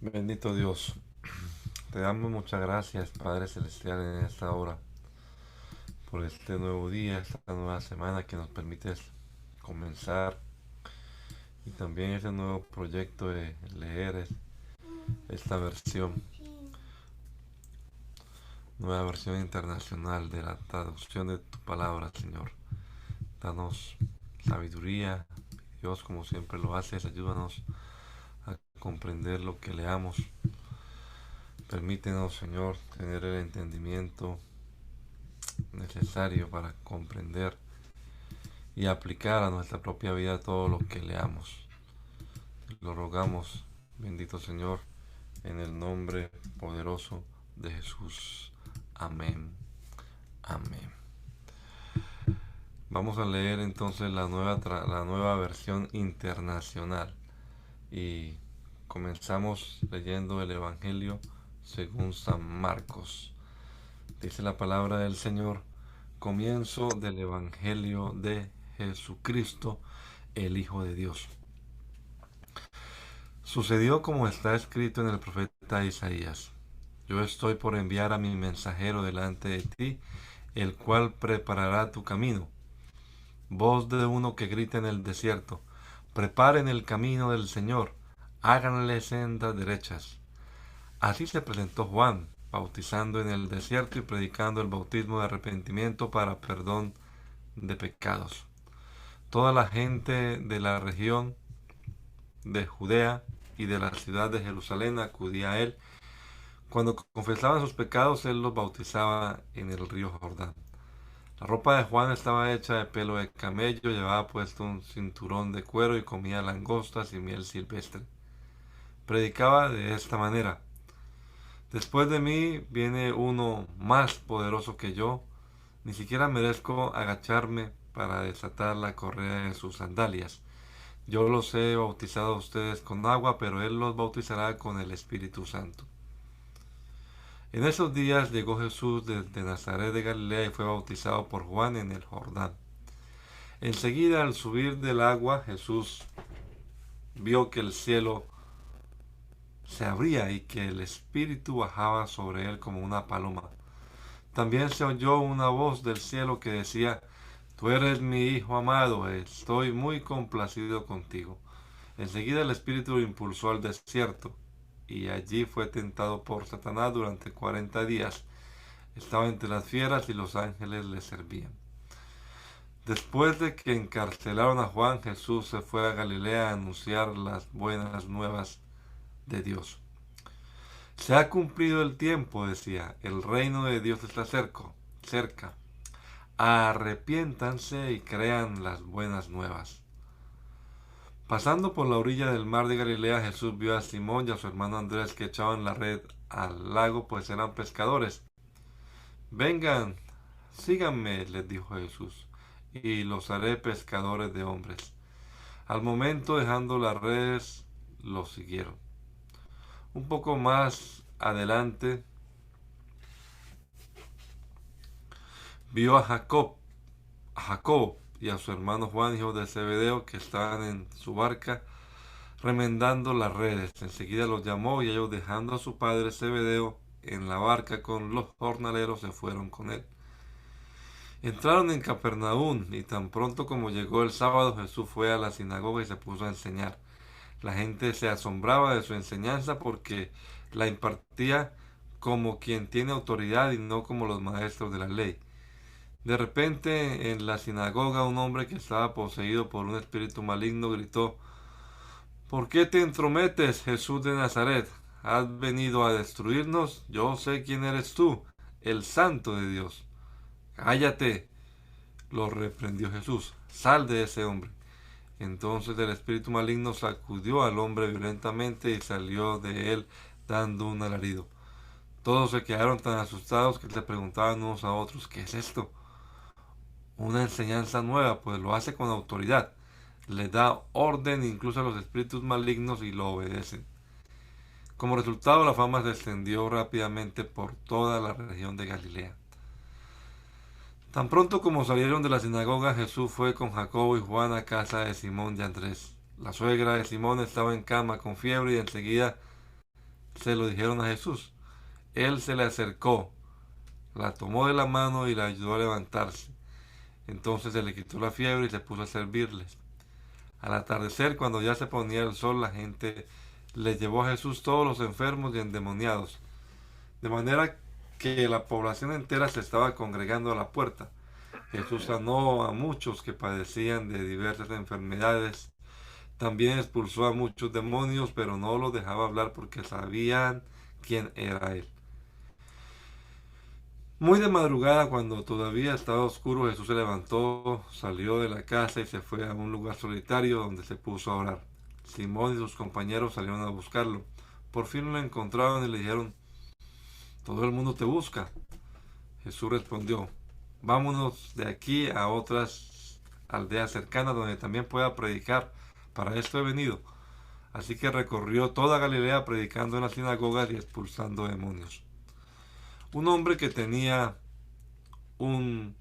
Bendito Dios, te damos muchas gracias, Padre Celestial, en esta hora, por este nuevo día, esta nueva semana que nos permites comenzar y también ese nuevo proyecto de leer esta versión, nueva versión internacional de la traducción de tu palabra, Señor. Danos sabiduría, Dios, como siempre lo haces, ayúdanos a comprender lo que leamos. Permítenos, Señor, tener el entendimiento necesario para comprender y aplicar a nuestra propia vida todo lo que leamos. Lo rogamos, bendito Señor, en el nombre poderoso de Jesús. Amén. Amén. Vamos a leer entonces la nueva versión internacional y comenzamos leyendo el Evangelio según San Marcos. Dice la palabra del Señor: comienzo del Evangelio de Jesucristo, el Hijo de Dios. Sucedió como está escrito en el profeta Isaías: yo estoy por enviar a mi mensajero delante de ti, el cual preparará tu camino. Voz de uno que grita en el desierto: preparen el camino del Señor, háganle sendas derechas. Así se presentó Juan, bautizando en el desierto y predicando el bautismo de arrepentimiento para perdón de pecados. Toda la gente de la región de Judea y de la ciudad de Jerusalén acudía a él. Cuando confesaban sus pecados, él los bautizaba en el río Jordán. La ropa de Juan estaba hecha de pelo de camello, llevaba puesto un cinturón de cuero y comía langostas y miel silvestre. Predicaba de esta manera: después de mí viene uno más poderoso que yo, ni siquiera merezco agacharme para desatar la correa de sus sandalias. Yo los he bautizado a ustedes con agua, pero él los bautizará con el Espíritu Santo. En esos días llegó Jesús desde Nazaret de Galilea y fue bautizado por Juan en el Jordán. Enseguida, al subir del agua, Jesús vio que el cielo se abría y que el Espíritu bajaba sobre él como una paloma. También se oyó una voz del cielo que decía: tú eres mi Hijo amado, estoy muy complacido contigo. Enseguida el Espíritu lo impulsó al desierto, y allí fue tentado por Satanás durante 40 días. Estaba entre las fieras y los ángeles le servían. Después de que encarcelaron a Juan, Jesús se fue a Galilea a anunciar las buenas nuevas de Dios. Se ha cumplido el tiempo, decía, el reino de Dios está cerca. Arrepiéntanse y crean las buenas nuevas. Pasando por la orilla del mar de Galilea, Jesús vio a Simón y a su hermano Andrés que echaban la red al lago, pues eran pescadores. Vengan, síganme, les dijo Jesús, y los haré pescadores de hombres. Al momento, dejando las redes, los siguieron. Un poco más adelante, vio a Jacob y a su hermano Juan, hijo de Zebedeo, que estaban en su barca remendando las redes. Enseguida los llamó y ellos, dejando a su padre Zebedeo en la barca con los jornaleros, se fueron con él. Entraron en Capernaum y tan pronto como llegó el sábado, Jesús fue a la sinagoga y se puso a enseñar. La gente se asombraba de su enseñanza porque la impartía como quien tiene autoridad y no como los maestros de la ley. De repente, en la sinagoga, un hombre que estaba poseído por un espíritu maligno gritó: ¿por qué te entrometes, Jesús de Nazaret? ¿Has venido a destruirnos? Yo sé quién eres tú, el Santo de Dios. Cállate, lo reprendió Jesús. Sal de ese hombre. Entonces el espíritu maligno sacudió al hombre violentamente y salió de él dando un alarido. Todos se quedaron tan asustados que se preguntaban unos a otros: ¿qué es esto? Una enseñanza nueva, pues lo hace con autoridad. Le da orden incluso a los espíritus malignos y lo obedecen. Como resultado, la fama se extendió rápidamente por toda la región de Galilea. Tan pronto como salieron de la sinagoga, Jesús fue con Jacobo y Juan a casa de Simón y Andrés. La suegra de Simón estaba en cama con fiebre y enseguida se lo dijeron a Jesús. Él se le acercó, la tomó de la mano y la ayudó a levantarse. Entonces se le quitó la fiebre y se puso a servirles. Al atardecer, cuando ya se ponía el sol, la gente le llevó a Jesús todos los enfermos y endemoniados, de manera que la población entera se estaba congregando a la puerta. Jesús sanó a muchos que padecían de diversas enfermedades. También expulsó a muchos demonios, pero no los dejaba hablar porque sabían quién era él. Muy de madrugada, cuando todavía estaba oscuro, Jesús se levantó, salió de la casa y se fue a un lugar solitario donde se puso a orar. Simón y sus compañeros salieron a buscarlo. Por fin lo encontraron y le dijeron: todo el mundo te busca. Jesús respondió: vámonos de aquí a otras aldeas cercanas donde también pueda predicar. Para esto he venido. Así que recorrió toda Galilea predicando en las sinagogas y expulsando demonios. Un hombre un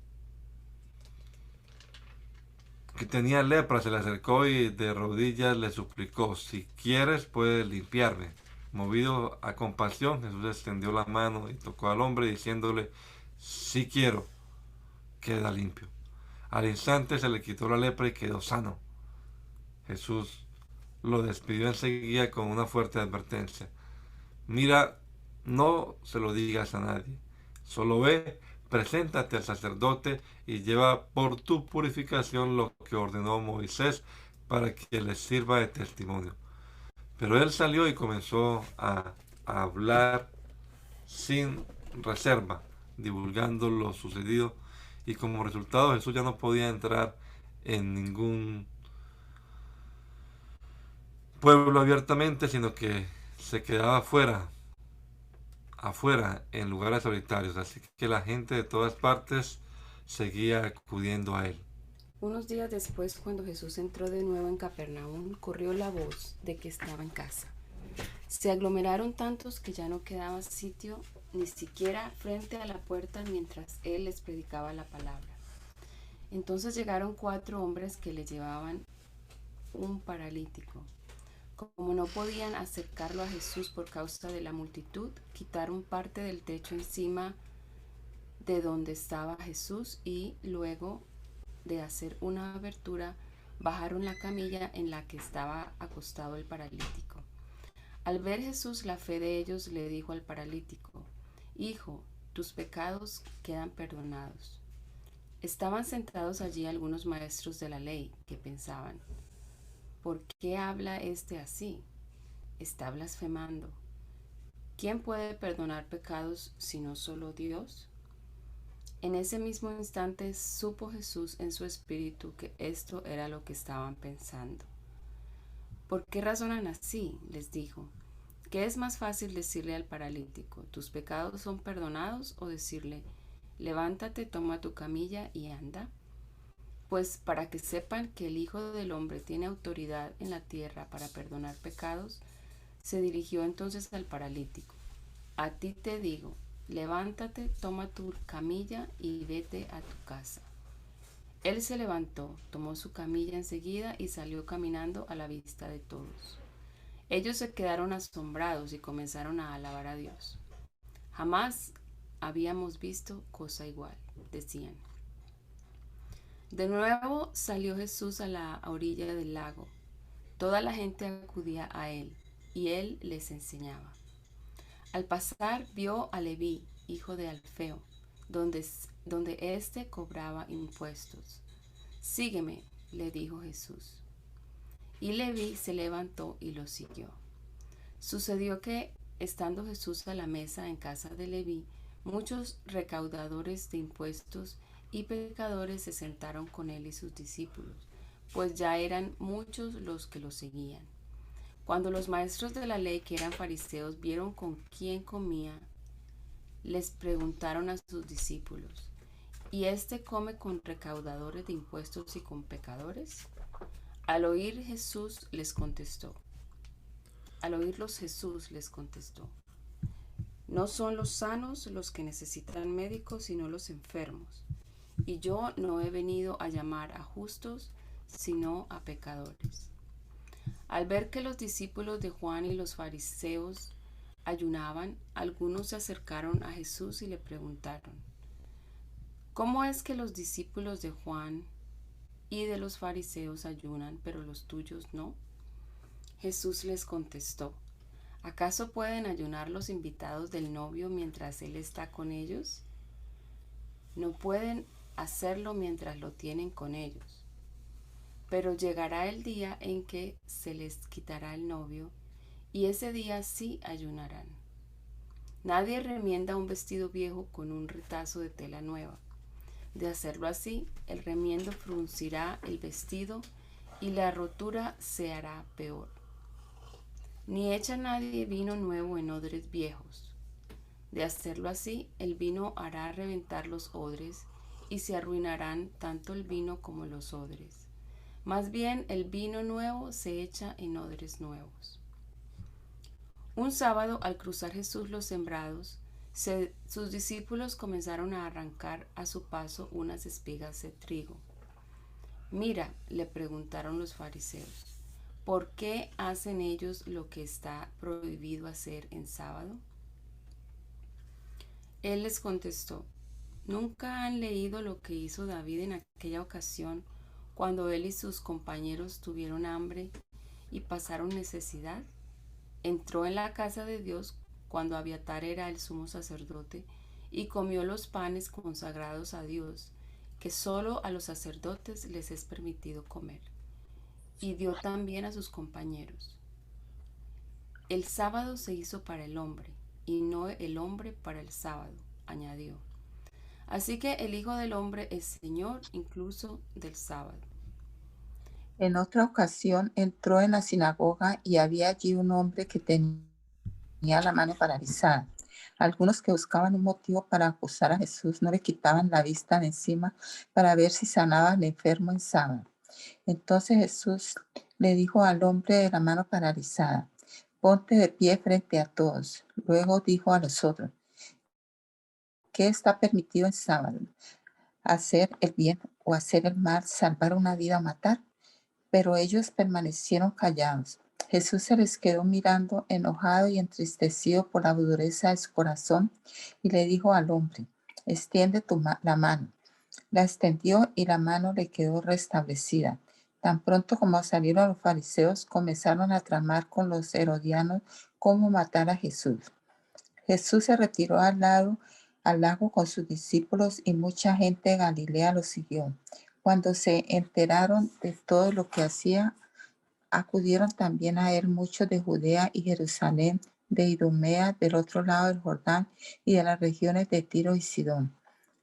que tenía lepra se le acercó y de rodillas le suplicó: si quieres puedes limpiarme. Movido a compasión, Jesús extendió la mano y tocó al hombre diciéndole: sí quiero, queda limpio. Al instante se le quitó la lepra y quedó sano. Jesús lo despidió enseguida con una fuerte advertencia: mira, no se lo digas a nadie. Solo ve, preséntate al sacerdote y lleva por tu purificación lo que ordenó Moisés para que les sirva de testimonio. Pero él salió y comenzó a hablar sin reserva, divulgando lo sucedido, y como resultado Jesús ya no podía entrar en ningún pueblo abiertamente, sino que se quedaba afuera en lugares solitarios, así que la gente de todas partes seguía acudiendo a él. Unos días después, cuando Jesús entró de nuevo en Capernaum, corrió la voz de que estaba en casa. Se aglomeraron tantos que ya no quedaba sitio ni siquiera frente a la puerta mientras él les predicaba la palabra. Entonces llegaron 4 hombres que le llevaban un paralítico. Como no podían acercarlo a Jesús por causa de la multitud, quitaron parte del techo encima de donde estaba Jesús y luego de hacer una abertura, bajaron la camilla en la que estaba acostado el paralítico. Al ver Jesús la fe de ellos, le dijo al paralítico: hijo, tus pecados quedan perdonados. Estaban sentados allí algunos maestros de la ley que pensaban: ¿por qué habla este así? Está blasfemando. ¿Quién puede perdonar pecados sino solo Dios? En ese mismo instante supo Jesús en su espíritu que esto era lo que estaban pensando. ¿Por qué razonan así?, les dijo. ¿Qué es más fácil decirle al paralítico: tus pecados son perdonados, o decirle: levántate, toma tu camilla y anda? Pues para que sepan que el Hijo del Hombre tiene autoridad en la tierra para perdonar pecados, se dirigió entonces al paralítico: a ti te digo, levántate, toma tu camilla y vete a tu casa. Él se levantó, tomó su camilla enseguida y salió caminando a la vista de todos. Ellos se quedaron asombrados y comenzaron a alabar a Dios. Jamás habíamos visto cosa igual, decían. De nuevo salió Jesús a la orilla del lago. Toda la gente acudía a él y él les enseñaba. Al pasar vio a Leví, hijo de Alfeo, donde éste cobraba impuestos. Sígueme, le dijo Jesús. Y Leví se levantó y lo siguió. Sucedió que, estando Jesús a la mesa en casa de Leví, muchos recaudadores de impuestos y pecadores se sentaron con él y sus discípulos, pues ya eran muchos los que lo seguían. Cuando los maestros de la ley, que eran fariseos, vieron con quién comía, les preguntaron a sus discípulos: ¿y éste come con recaudadores de impuestos y con pecadores? Al oírlos Jesús les contestó: no son los sanos los que necesitan médicos, sino los enfermos. Y yo no he venido a llamar a justos, sino a pecadores. Al ver que los discípulos de Juan y los fariseos ayunaban, algunos se acercaron a Jesús y le preguntaron, ¿cómo es que los discípulos de Juan y de los fariseos ayunan, pero los tuyos no? Jesús les contestó, ¿acaso pueden ayunar los invitados del novio mientras él está con ellos? No pueden hacerlo mientras lo tienen con ellos. Pero llegará el día en que se les quitará el novio, y ese día sí ayunarán. Nadie remienda un vestido viejo con un retazo de tela nueva. De hacerlo así, el remiendo fruncirá el vestido y la rotura se hará peor. Ni echa nadie vino nuevo en odres viejos. De hacerlo así, el vino hará reventar los odres y se arruinarán tanto el vino como los odres. Más bien, el vino nuevo se echa en odres nuevos. Un sábado, al cruzar Jesús los sembrados, sus discípulos comenzaron a arrancar a su paso unas espigas de trigo. Mira, le preguntaron los fariseos, ¿por qué hacen ellos lo que está prohibido hacer en sábado? Él les contestó, ¿nunca han leído lo que hizo David en aquella ocasión cuando él y sus compañeros tuvieron hambre y pasaron necesidad? Entró en la casa de Dios cuando Abiatar era el sumo sacerdote y comió los panes consagrados a Dios, que solo a los sacerdotes les es permitido comer, y dio también a sus compañeros. El sábado se hizo para el hombre, y no el hombre para el sábado, añadió. Así que el Hijo del Hombre es Señor incluso del sábado. En otra ocasión entró en la sinagoga y había allí un hombre que tenía la mano paralizada. Algunos que buscaban un motivo para acusar a Jesús no le quitaban la vista de encima para ver si sanaba al enfermo en sábado. Entonces Jesús le dijo al hombre de la mano paralizada, ponte de pie frente a todos. Luego dijo a los otros, ¿qué está permitido en sábado? ¿Hacer el bien o hacer el mal, salvar una vida o matar? Pero ellos permanecieron callados. Jesús se les quedó mirando, enojado y entristecido por la dureza de su corazón, y le dijo al hombre, extiende la mano. La extendió y la mano le quedó restablecida. Tan pronto como salieron los fariseos, comenzaron a tramar con los herodianos cómo matar a Jesús. Jesús se retiró al lago con sus discípulos y mucha gente de Galilea lo siguió. Cuando se enteraron de todo lo que hacía, acudieron también a él muchos de Judea y Jerusalén, de Idumea, del otro lado del Jordán y de las regiones de Tiro y Sidón.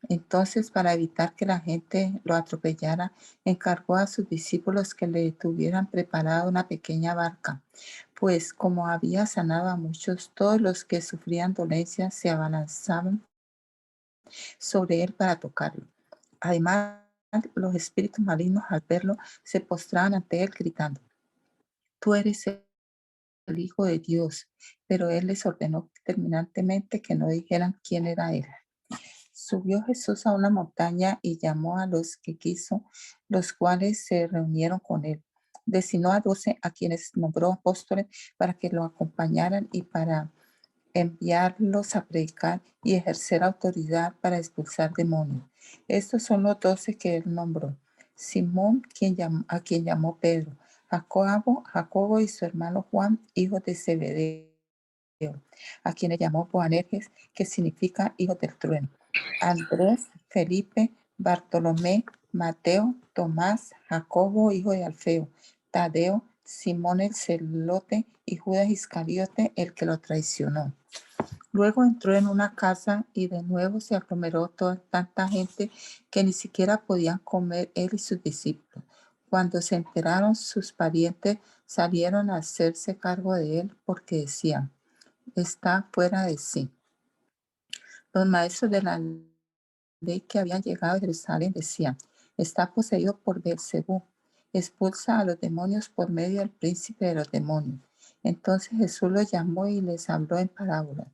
Entonces, para evitar que la gente lo atropellara, encargó a sus discípulos que le tuvieran preparado una pequeña barca, pues como había sanado a muchos, todos los que sufrían dolencias se abalanzaban sobre él para tocarlo. Además, los espíritus malignos al verlo se postraban ante él gritando, tú eres el Hijo de Dios, pero él les ordenó terminantemente que no dijeran quién era él. Subió Jesús a una montaña y llamó a los que quiso, los cuales se reunieron con él. Designó a 12 a quienes nombró apóstoles para que lo acompañaran y para enviarlos a predicar y ejercer autoridad para expulsar demonios. Estos son los 12 que él nombró. Simón, a quien llamó Pedro, Jacobo y su hermano Juan, hijos de Zebedeo, a quienes llamó Boanerges, que significa hijo del trueno. Andrés, Felipe, Bartolomé, Mateo, Tomás, Jacobo, hijo de Alfeo, Tadeo, Simón el celote y Judas Iscariote, el que lo traicionó. Luego entró en una casa y de nuevo se aglomeró tanta gente que ni siquiera podían comer él y sus discípulos. Cuando se enteraron, sus parientes salieron a hacerse cargo de él porque decían, está fuera de sí. Los maestros de la ley que habían llegado a Jerusalén decían, está poseído por Beelzebú, expulsa a los demonios por medio del príncipe de los demonios. Entonces Jesús los llamó y les habló en parábolas.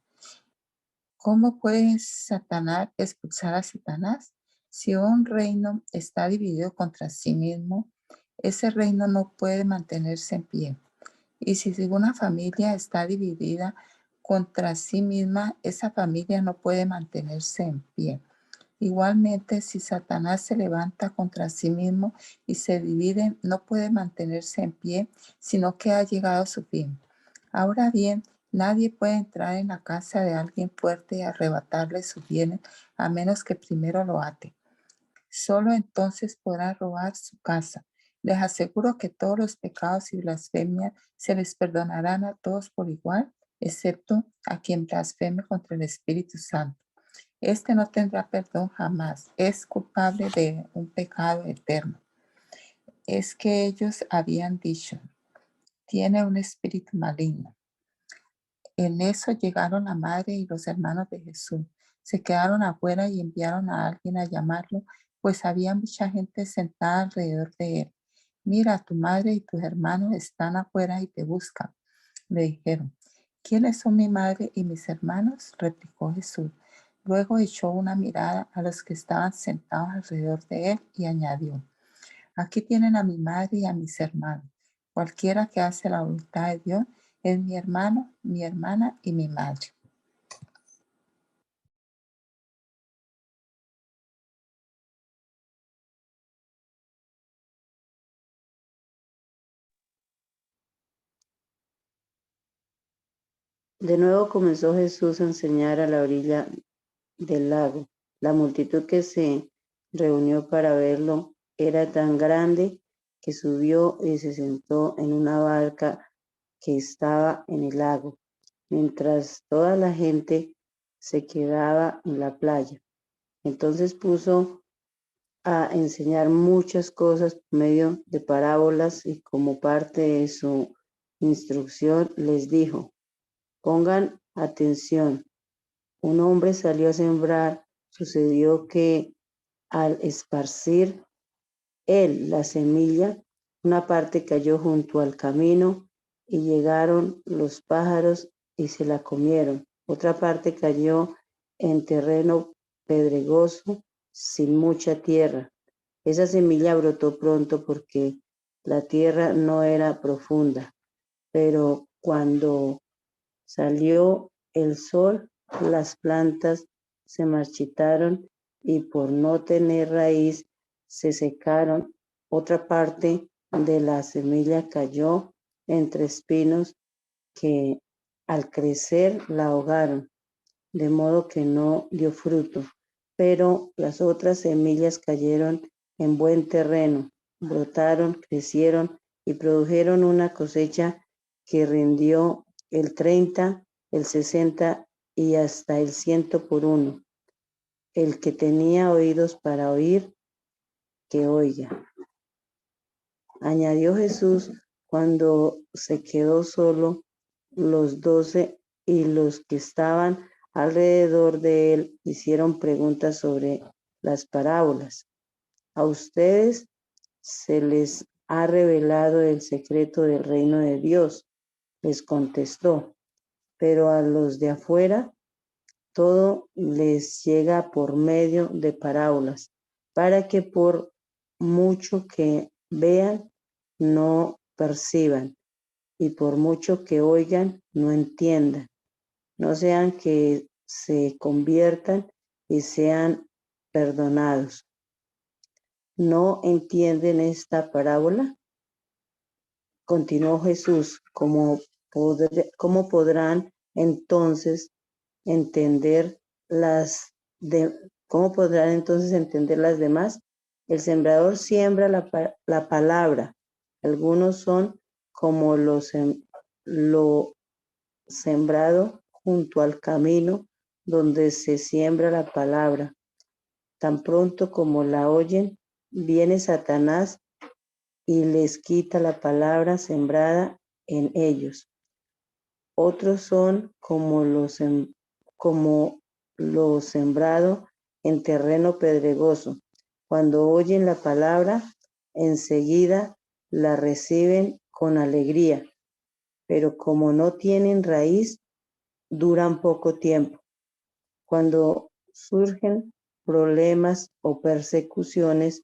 ¿Cómo puede Satanás expulsar a Satanás? Si un reino está dividido contra sí mismo, ese reino no puede mantenerse en pie. Y si una familia está dividida contra sí misma, esa familia no puede mantenerse en pie. Igualmente, si Satanás se levanta contra sí mismo y se divide, no puede mantenerse en pie, sino que ha llegado a su fin. Ahora bien, nadie puede entrar en la casa de alguien fuerte y arrebatarle sus bienes a menos que primero lo ate. Solo entonces podrá robar su casa. Les aseguro que todos los pecados y blasfemias se les perdonarán a todos por igual, excepto a quien blasfeme contra el Espíritu Santo. Este no tendrá perdón jamás. Es culpable de un pecado eterno. Es que ellos habían dicho, tiene un espíritu maligno. En eso llegaron la madre y los hermanos de Jesús. Se quedaron afuera y enviaron a alguien a llamarlo, pues había mucha gente sentada alrededor de él. Mira, tu madre y tus hermanos están afuera y te buscan, le dijeron. ¿Quiénes son mi madre y mis hermanos?, replicó Jesús. Luego echó una mirada a los que estaban sentados alrededor de él y añadió, aquí tienen a mi madre y a mis hermanos. Cualquiera que hace la voluntad de Dios es mi hermano, mi hermana y mi madre. De nuevo comenzó Jesús a enseñar a la orilla del lago. La multitud que se reunió para verlo era tan grande que subió y se sentó en una barca que estaba en el lago, mientras toda la gente se quedaba en la playa. Entonces puso a enseñar muchas cosas por medio de parábolas y como parte de su instrucción les dijo, pongan atención. Un hombre salió a sembrar. Sucedió que al esparcir él la semilla, una parte cayó junto al camino y llegaron los pájaros y se la comieron. Otra parte cayó en terreno pedregoso sin mucha tierra. Esa semilla brotó pronto porque la tierra no era profunda, pero cuando salió el sol, las plantas se marchitaron y por no tener raíz se secaron. Otra parte de la semilla cayó entre espinos que al crecer la ahogaron, de modo que no dio fruto. Pero las otras semillas cayeron en buen terreno, brotaron, crecieron y produjeron una cosecha que rindió el 30, el 60 y hasta el 100 por uno. El que tenía oídos para oír, que oiga. Añadió Jesús cuando se quedó solo, los 12 y los que estaban alrededor de él hicieron preguntas sobre las parábolas. A ustedes se les ha revelado el secreto del reino de Dios, les contestó, pero a los de afuera todo les llega por medio de parábolas, para que por mucho que vean, no perciban, y por mucho que oigan, no entiendan, no sean que se conviertan y sean perdonados. ¿No entienden esta parábola? Continuó Jesús, ¿cómo podrán entonces entender cómo podrán entonces entender las demás? El sembrador siembra la palabra. Algunos son como lo sembrado junto al camino donde se siembra la palabra. Tan pronto como la oyen, viene Satanás y les quita la palabra sembrada en ellos. Otros son como lo sembrado en terreno pedregoso. Cuando oyen la palabra, enseguida la reciben con alegría, pero como no tienen raíz, duran poco tiempo. Cuando surgen problemas o persecuciones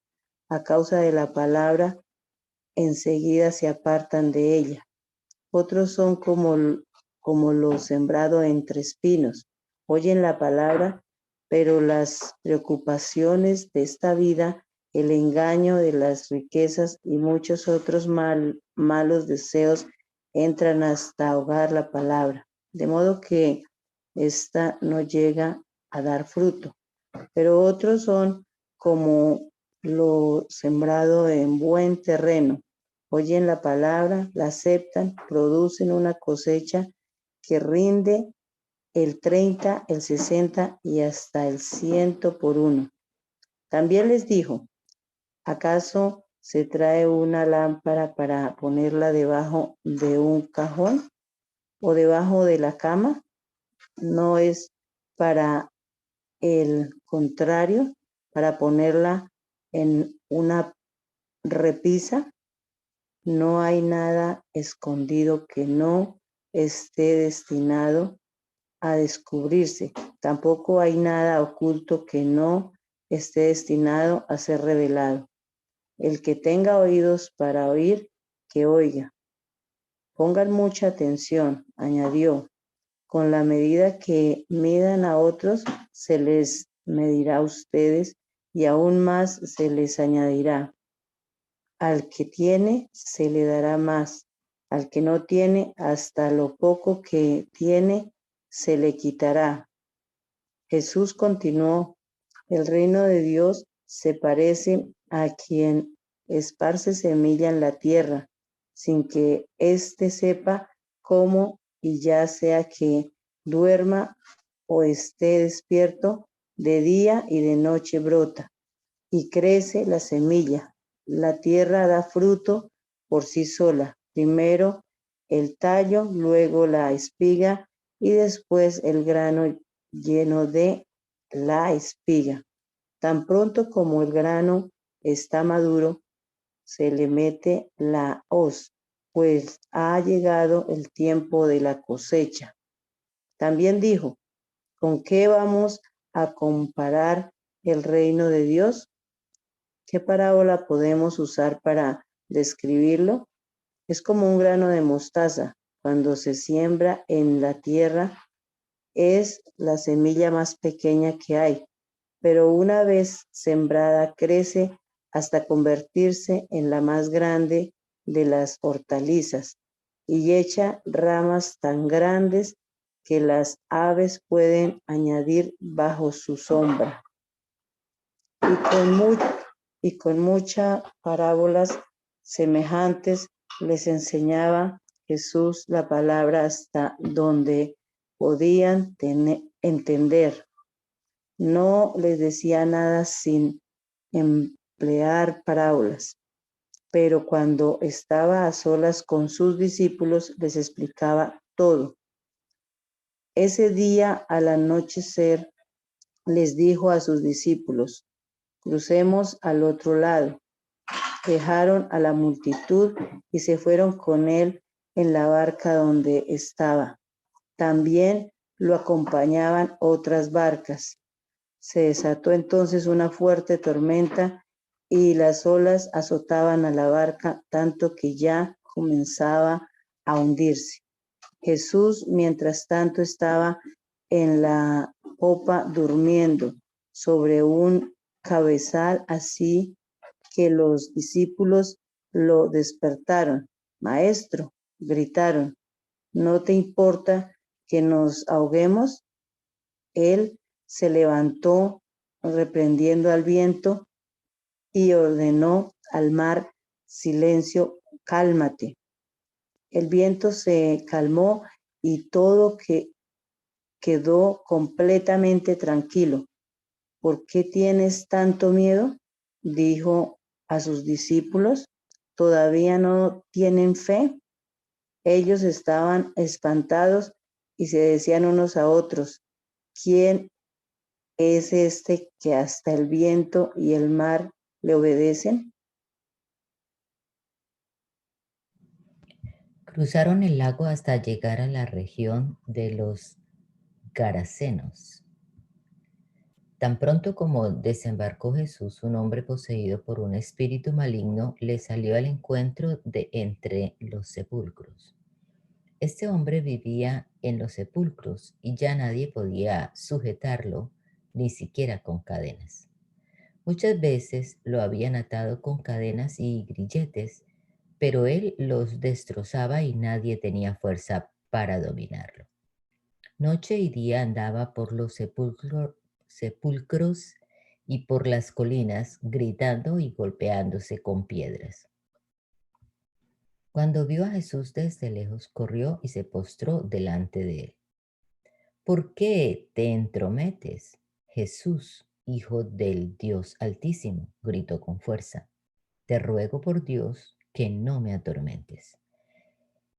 a causa de la palabra, enseguida se apartan de ella. Otros son como como lo sembrado entre espinos. Oyen la palabra, pero las preocupaciones de esta vida, el engaño de las riquezas y muchos otros malos deseos entran hasta ahogar la palabra, de modo que ésta no llega a dar fruto. Pero otros son como lo sembrado en buen terreno. Oyen la palabra, la aceptan, producen una cosecha que rinde el 30, el 60 y hasta el 100 por uno. También les dijo, ¿acaso se trae una lámpara para ponerla debajo de un cajón o debajo de la cama? No es para el contrario, para ponerla en una repisa. No hay nada escondido que no esté destinado a descubrirse. Tampoco hay nada oculto que no esté destinado a ser revelado. El que tenga oídos para oír, que oiga. Pongan mucha atención, añadió. Con la medida que midan a otros, se les medirá a ustedes y aún más se les añadirá. Al que tiene, se le dará más. Al que no tiene, hasta lo poco que tiene, se le quitará. Jesús continuó, el reino de Dios se parece a quien esparce semilla en la tierra, sin que éste sepa cómo, y ya sea que duerma o esté despierto, de día y de noche brota, y crece la semilla. La tierra da fruto por sí sola, primero el tallo, luego la espiga y después el grano lleno de la espiga. Tan pronto como el grano está maduro, se le mete la hoz, pues ha llegado el tiempo de la cosecha. También dijo, ¿con qué vamos a comparar el reino de Dios? ¿Qué parábola podemos usar para describirlo? Es como un grano de mostaza. Cuando se siembra en la tierra, es la semilla más pequeña que hay, pero una vez sembrada crece hasta convertirse en la más grande de las hortalizas y echa ramas tan grandes que las aves pueden añadir bajo su sombra. Y con muchas parábolas semejantes les enseñaba Jesús la palabra hasta donde podían entender. No les decía nada sin emplear parábolas, pero cuando estaba a solas con sus discípulos les explicaba todo. Ese día al anochecer les dijo a sus discípulos, crucemos al otro lado. Dejaron a la multitud y se fueron con él en la barca donde estaba. También lo acompañaban otras barcas. Se desató entonces una fuerte tormenta y las olas azotaban a la barca tanto que ya comenzaba a hundirse. Jesús, mientras tanto, estaba en la popa durmiendo sobre un cabezal, así que los discípulos lo despertaron. Maestro, gritaron, ¿no te importa que nos ahoguemos? Él se levantó reprendiendo al viento y ordenó al mar, silencio, cálmate. El viento se calmó y todo quedó completamente tranquilo. ¿Por qué tienes tanto miedo? Dijo a sus discípulos. ¿Todavía no tienen fe? Ellos estaban espantados y se decían unos a otros, ¿quién es este que hasta el viento y el mar le obedecen? Cruzaron el lago hasta llegar a la región de los Garasenos. Tan pronto como desembarcó Jesús, un hombre poseído por un espíritu maligno le salió al encuentro de entre los sepulcros. Este hombre vivía en los sepulcros y ya nadie podía sujetarlo, ni siquiera con cadenas. Muchas veces lo habían atado con cadenas y grilletes, pero él los destrozaba y nadie tenía fuerza para dominarlo. Noche y día andaba por los sepulcros y por las colinas, gritando y golpeándose con piedras. Cuando vio a Jesús desde lejos, corrió y se postró delante de él. ¿Por qué te entrometes, Jesús, Hijo del Dios Altísimo? Gritó con fuerza. Te ruego por Dios que no me atormentes.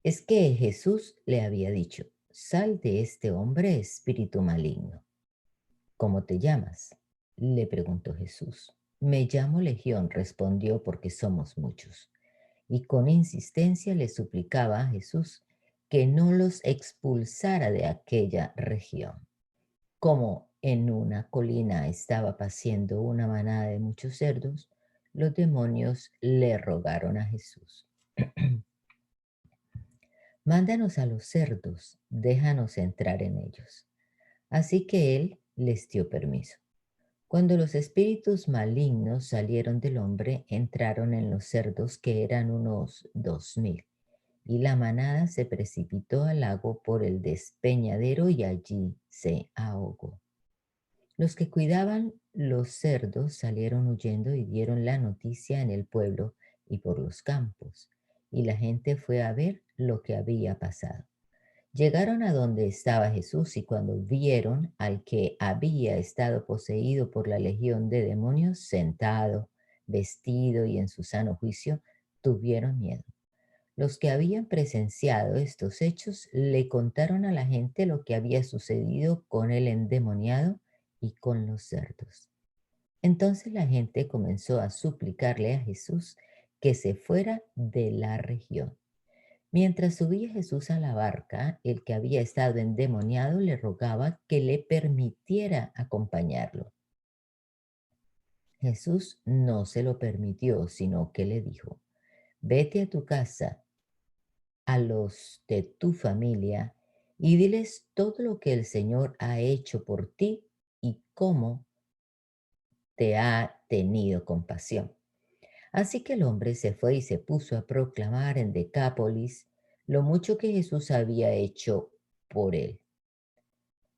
Es que Jesús le había dicho, sal de este hombre, espíritu maligno. ¿Cómo te llamas? Le preguntó Jesús. Me llamo Legión, respondió, porque somos muchos. Y con insistencia le suplicaba a Jesús que no los expulsara de aquella región. Como en una colina estaba paciendo una manada de muchos cerdos, los demonios le rogaron a Jesús. Mándanos a los cerdos, déjanos entrar en ellos. Así que él les dio permiso. Cuando los espíritus malignos salieron del hombre, entraron en los cerdos, que eran unos 2000, y la manada se precipitó al lago por el despeñadero y allí se ahogó. Los que cuidaban los cerdos salieron huyendo y dieron la noticia en el pueblo y por los campos, y la gente fue a ver lo que había pasado. Llegaron a donde estaba Jesús y cuando vieron al que había estado poseído por la legión de demonios, sentado, vestido y en su sano juicio, tuvieron miedo. Los que habían presenciado estos hechos le contaron a la gente lo que había sucedido con el endemoniado y con los cerdos. Entonces la gente comenzó a suplicarle a Jesús que se fuera de la región. Mientras subía Jesús a la barca, el que había estado endemoniado le rogaba que le permitiera acompañarlo. Jesús no se lo permitió, sino que le dijo, vete a tu casa, a los de tu familia, y diles todo lo que el Señor ha hecho por ti y cómo te ha tenido compasión. Así que el hombre se fue y se puso a proclamar en Decápolis lo mucho que Jesús había hecho por él.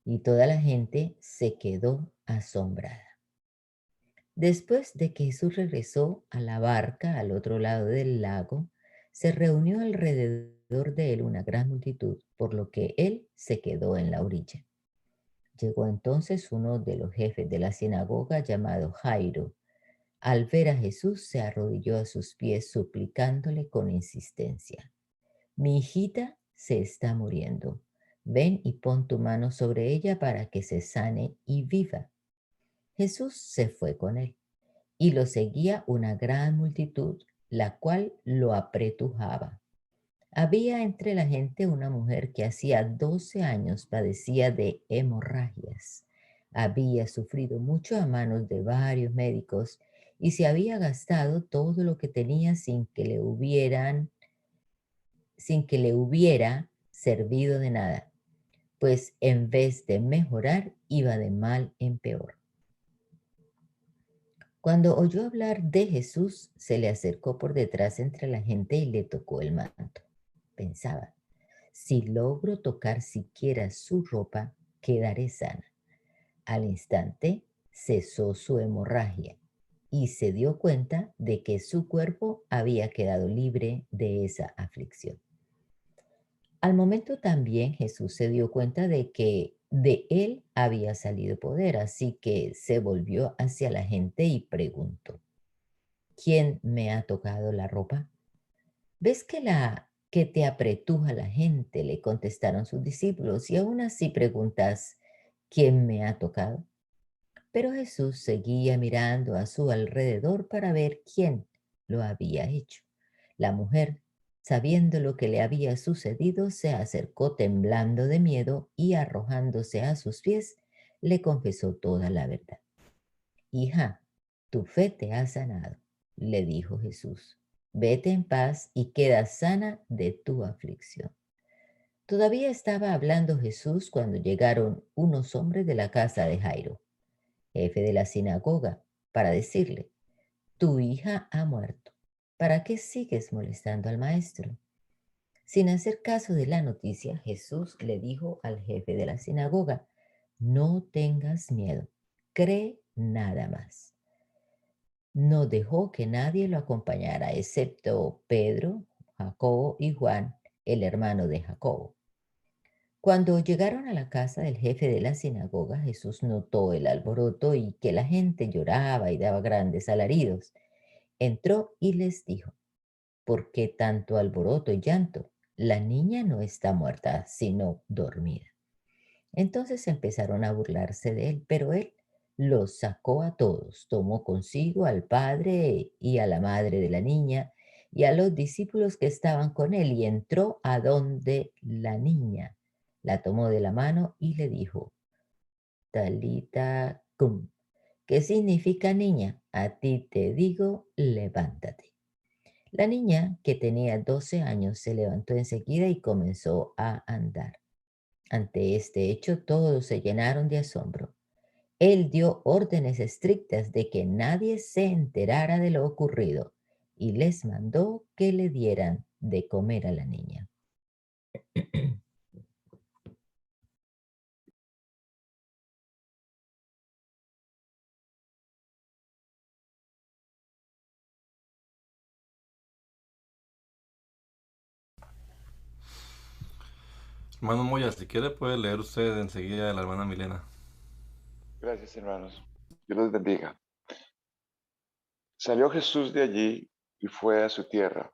Y toda la gente se quedó asombrada. Después de que Jesús regresó a la barca al otro lado del lago, se reunió alrededor de él una gran multitud, por lo que él se quedó en la orilla. Llegó entonces uno de los jefes de la sinagoga llamado Jairo. Al ver a Jesús, se arrodilló a sus pies suplicándole con insistencia. Mi hijita se está muriendo. Ven y pon tu mano sobre ella para que se sane y viva. Jesús se fue con él y lo seguía una gran multitud, la cual lo apretujaba. Había entre la gente una mujer que hacía 12 años padecía de hemorragias. Había sufrido mucho a manos de varios médicos y se había gastado todo lo que tenía sin que le hubiera servido de nada, pues en vez de mejorar iba de mal en peor. Cuando oyó hablar de Jesús, se le acercó por detrás entre la gente y le tocó el manto. Pensaba, si logro tocar siquiera su ropa, quedaré sana. Al instante cesó su hemorragia y se dio cuenta de que su cuerpo había quedado libre de esa aflicción. Al momento también Jesús se dio cuenta de que de él había salido poder, así que se volvió hacia la gente y preguntó, ¿quién me ha tocado la ropa? ¿Ves que te apretuja la gente? Le contestaron sus discípulos, y aún así preguntas, ¿quién me ha tocado? Pero Jesús seguía mirando a su alrededor para ver quién lo había hecho. La mujer, sabiendo lo que le había sucedido, se acercó temblando de miedo y arrojándose a sus pies, le confesó toda la verdad. Hija, tu fe te ha sanado, le dijo Jesús. Vete en paz y queda sana de tu aflicción. Todavía estaba hablando Jesús cuando llegaron unos hombres de la casa de Jairo, jefe de la sinagoga, para decirle: tu hija ha muerto. ¿Para qué sigues molestando al maestro? Sin hacer caso de la noticia, Jesús le dijo al jefe de la sinagoga: no tengas miedo, cree nada más. No dejó que nadie lo acompañara, excepto Pedro, Jacobo y Juan, el hermano de Jacobo. Cuando llegaron a la casa del jefe de la sinagoga, Jesús notó el alboroto y que la gente lloraba y daba grandes alaridos. Entró y les dijo: ¿por qué tanto alboroto y llanto? La niña no está muerta, sino dormida. Entonces empezaron a burlarse de él, pero él los sacó a todos, tomó consigo al padre y a la madre de la niña y a los discípulos que estaban con él y entró a donde la niña. La tomó de la mano y le dijo: Talita cum, ¿qué significa niña? A ti te digo, levántate. La niña, que tenía 12 años, se levantó enseguida y comenzó a andar. Ante este hecho, todos se llenaron de asombro. Él dio órdenes estrictas de que nadie se enterara de lo ocurrido y les mandó que le dieran de comer a la niña. Hermano Moya, si quiere puede leer usted enseguida de la hermana Milena. Gracias, hermanos. Dios los bendiga. Salió Jesús de allí y fue a su tierra,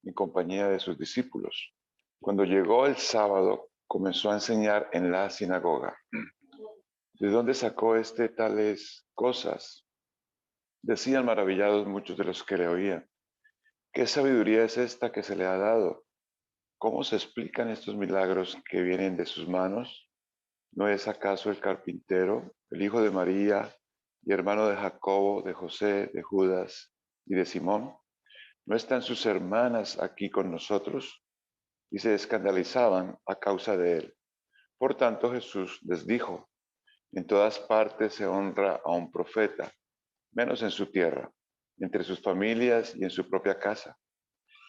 en compañía de sus discípulos. Cuando llegó el sábado, comenzó a enseñar en la sinagoga. ¿De dónde sacó tales cosas? Decían maravillados muchos de los que le oían. ¿Qué sabiduría es esta que se le ha dado? ¿Cómo se explican estos milagros que vienen de sus manos? ¿No es acaso el carpintero, el hijo de María y hermano de Jacobo, de José, de Judas y de Simón? ¿No están sus hermanas aquí con nosotros? Y se escandalizaban a causa de él. Por tanto, Jesús les dijo: en todas partes se honra a un profeta, menos en su tierra, entre sus familias y en su propia casa.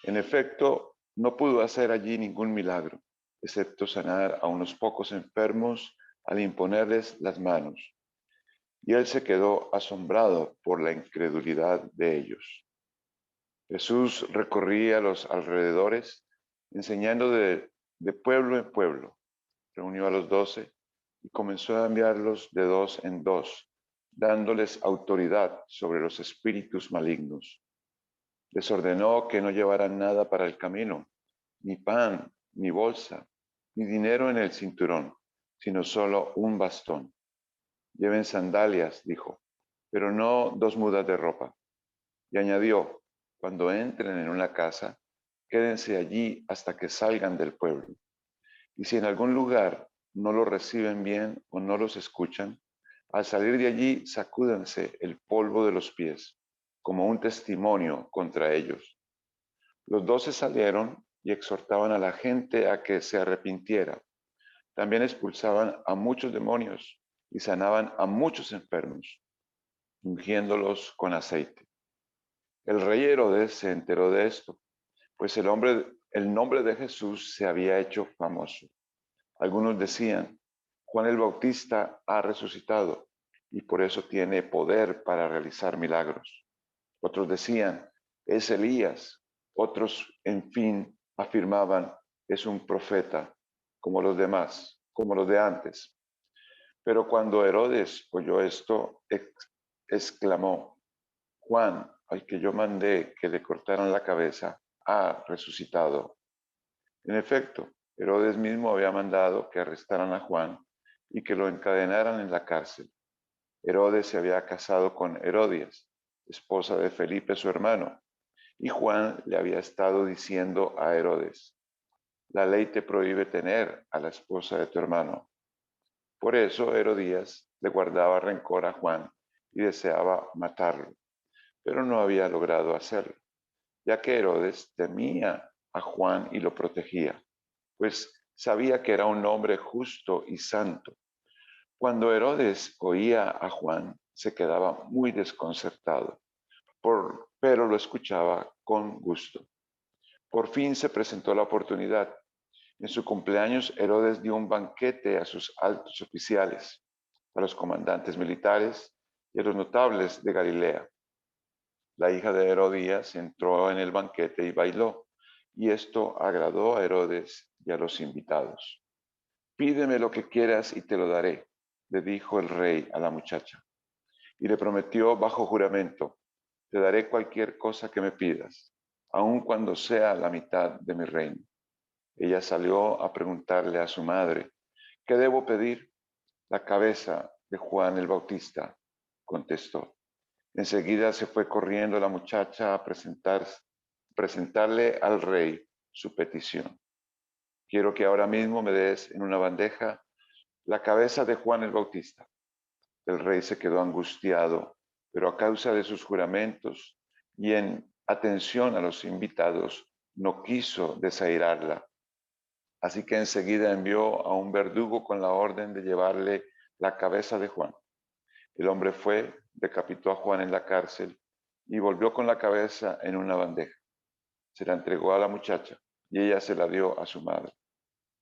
En efecto, no pudo hacer allí ningún milagro, excepto sanar a unos pocos enfermos al imponerles las manos. Y él se quedó asombrado por la incredulidad de ellos. Jesús recorría los alrededores, enseñando de pueblo en pueblo. Reunió a los 12 y comenzó a enviarlos de dos en dos, dándoles autoridad sobre los espíritus malignos. Les ordenó que no llevaran nada para el camino, ni pan, ni bolsa, ni dinero en el cinturón, sino solo un bastón. Lleven sandalias, dijo, pero no 2 mudas de ropa. Y añadió: cuando entren en una casa, quédense allí hasta que salgan del pueblo. Y si en algún lugar no los reciben bien o no los escuchan, al salir de allí sacúdanse el polvo de los pies, como un testimonio contra ellos. Los 12 salieron y exhortaban a la gente a que se arrepintiera. También expulsaban a muchos demonios y sanaban a muchos enfermos, ungiéndolos con aceite. El rey Herodes se enteró de esto, pues el nombre de Jesús se había hecho famoso. Algunos decían: Juan el Bautista ha resucitado y por eso tiene poder para realizar milagros. Otros decían: es Elías. Otros, en fin, afirmaban: es un profeta, como los demás, como los de antes. Pero cuando Herodes oyó esto, exclamó: Juan, al que yo mandé que le cortaran la cabeza, ha resucitado. En efecto, Herodes mismo había mandado que arrestaran a Juan y que lo encadenaran en la cárcel. Herodes se había casado con Herodias, esposa de Felipe su hermano, y Juan le había estado diciendo a Herodes: la ley te prohíbe tener a la esposa de tu hermano. Por eso Herodías le guardaba rencor a Juan y deseaba matarlo, pero no había logrado hacerlo, ya que Herodes temía a Juan y lo protegía, pues Sabía que era un hombre justo y santo. Cuando Herodes oía a Juan, se quedaba muy desconcertado, pero lo escuchaba con gusto. Por fin se presentó la oportunidad. En su cumpleaños, Herodes dio un banquete a sus altos oficiales, a los comandantes militares y a los notables de Galilea. La hija de Herodías entró en el banquete y bailó, y esto agradó a Herodes y a los invitados. Pídeme lo que quieras y te lo daré, le dijo el rey a la muchacha, y le prometió bajo juramento, te daré cualquier cosa que me pidas, aun cuando sea la mitad de mi reino. Ella salió a preguntarle a su madre, ¿qué debo pedir? La cabeza de Juan el Bautista, contestó. Enseguida se fue corriendo la muchacha a presentarle al rey su petición. Quiero que ahora mismo me des en una bandeja la cabeza de Juan el Bautista. El rey se quedó angustiado, pero a causa de sus juramentos y en atención a los invitados, no quiso desairarla. Así que enseguida envió a un verdugo con la orden de llevarle la cabeza de Juan. El hombre fue, decapitó a Juan en la cárcel y volvió con la cabeza en una bandeja. Se la entregó a la muchacha y ella se la dio a su madre.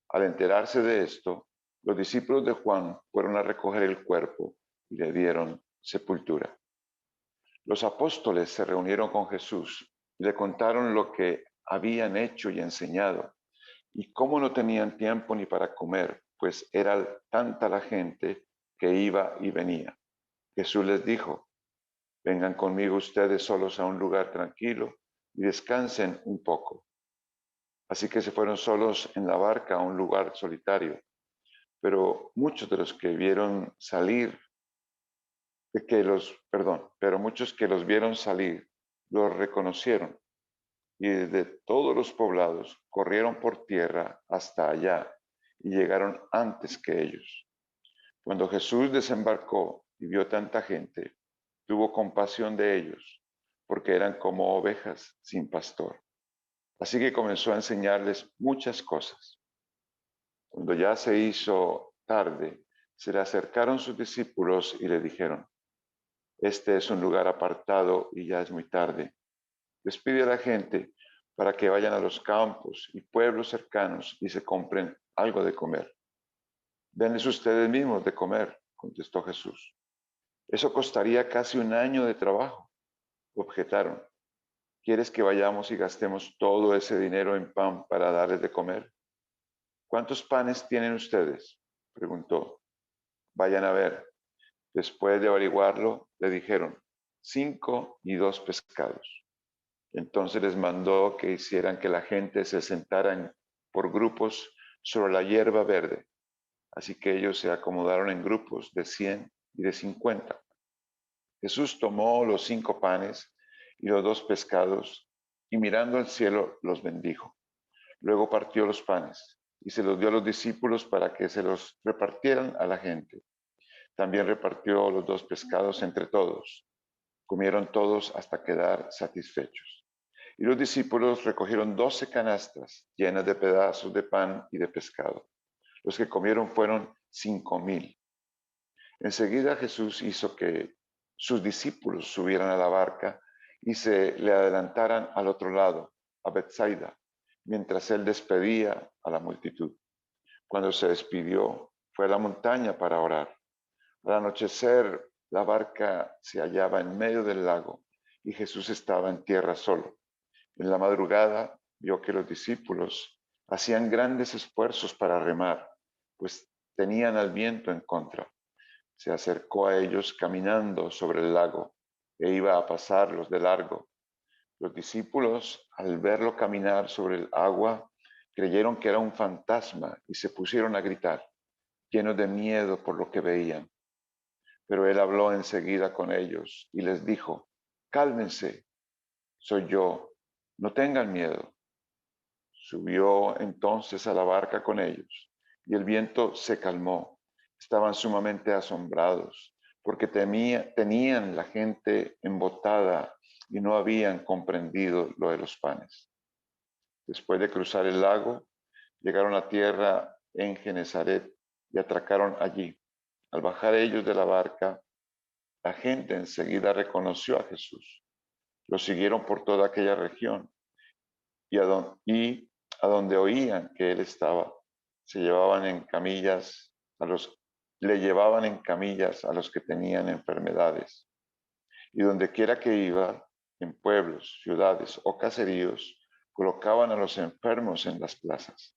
Al enterarse de esto, los discípulos de Juan fueron a recoger el cuerpo y le dieron sepultura. Los apóstoles se reunieron con Jesús y le contaron lo que habían hecho y enseñado y cómo no tenían tiempo ni para comer, pues era tanta la gente que iba y venía. Jesús les dijo, vengan conmigo ustedes solos a un lugar tranquilo y descansen un poco. Así que se fueron solos en la barca a un lugar solitario. Pero muchos de los que vieron salir, pero muchos que los vieron salir, los reconocieron y desde todos los poblados corrieron por tierra hasta allá y llegaron antes que ellos. Cuando Jesús desembarcó y vio tanta gente, tuvo compasión de ellos, porque eran como ovejas sin pastor. Así que comenzó a enseñarles muchas cosas. Cuando ya se hizo tarde, se le acercaron sus discípulos y le dijeron, este es un lugar apartado y ya es muy tarde. Despide a la gente para que vayan a los campos y pueblos cercanos y se compren algo de comer. Denles ustedes mismos de comer, contestó Jesús. Eso costaría casi un año de trabajo, objetaron. ¿Quieres que vayamos y gastemos todo ese dinero en pan para darles de comer? ¿Cuántos panes tienen ustedes? Preguntó. Vayan a ver. Después de averiguarlo, le dijeron, 5 y 2 pescados. Entonces les mandó que hicieran que la gente se sentaran por grupos sobre la hierba verde. Así que ellos se acomodaron en grupos de 100 y de 50. Jesús tomó los 5 panes y los 2 pescados y mirando al cielo los bendijo. Luego partió los panes y se los dio a los discípulos para que se los repartieran a la gente. También repartió los 2 pescados entre todos. Comieron todos hasta quedar satisfechos. Y los discípulos recogieron 12 canastas llenas de pedazos de pan y de pescado. Los que comieron fueron 5,000. Enseguida Jesús hizo que sus discípulos subieran a la barca y se le adelantaran al otro lado, a Bethsaida, mientras él despedía a la multitud. Cuando se despidió, fue a la montaña para orar. Al anochecer, la barca se hallaba en medio del lago y Jesús estaba en tierra solo. En la madrugada vio que los discípulos hacían grandes esfuerzos para remar, pues tenían al viento en contra. Se acercó a ellos caminando sobre el lago e iba a pasarlos de largo. Los discípulos, al verlo caminar sobre el agua, creyeron que era un fantasma y se pusieron a gritar, llenos de miedo por lo que veían. Pero él habló enseguida con ellos y les dijo, cálmense, soy yo, no tengan miedo. Subió entonces a la barca con ellos y el viento se calmó. Estaban sumamente asombrados porque tenían la gente embotada y no habían comprendido lo de los panes. Después de cruzar el lago, Llegaron a tierra en Genezaret y atracaron allí. Al bajar ellos de la barca, la gente enseguida reconoció a Jesús. Lo siguieron por toda aquella región y a donde oían que él estaba, le llevaban en camillas a los que tenían enfermedades. Y donde quiera que iba, en pueblos, ciudades o caseríos, colocaban a los enfermos en las plazas.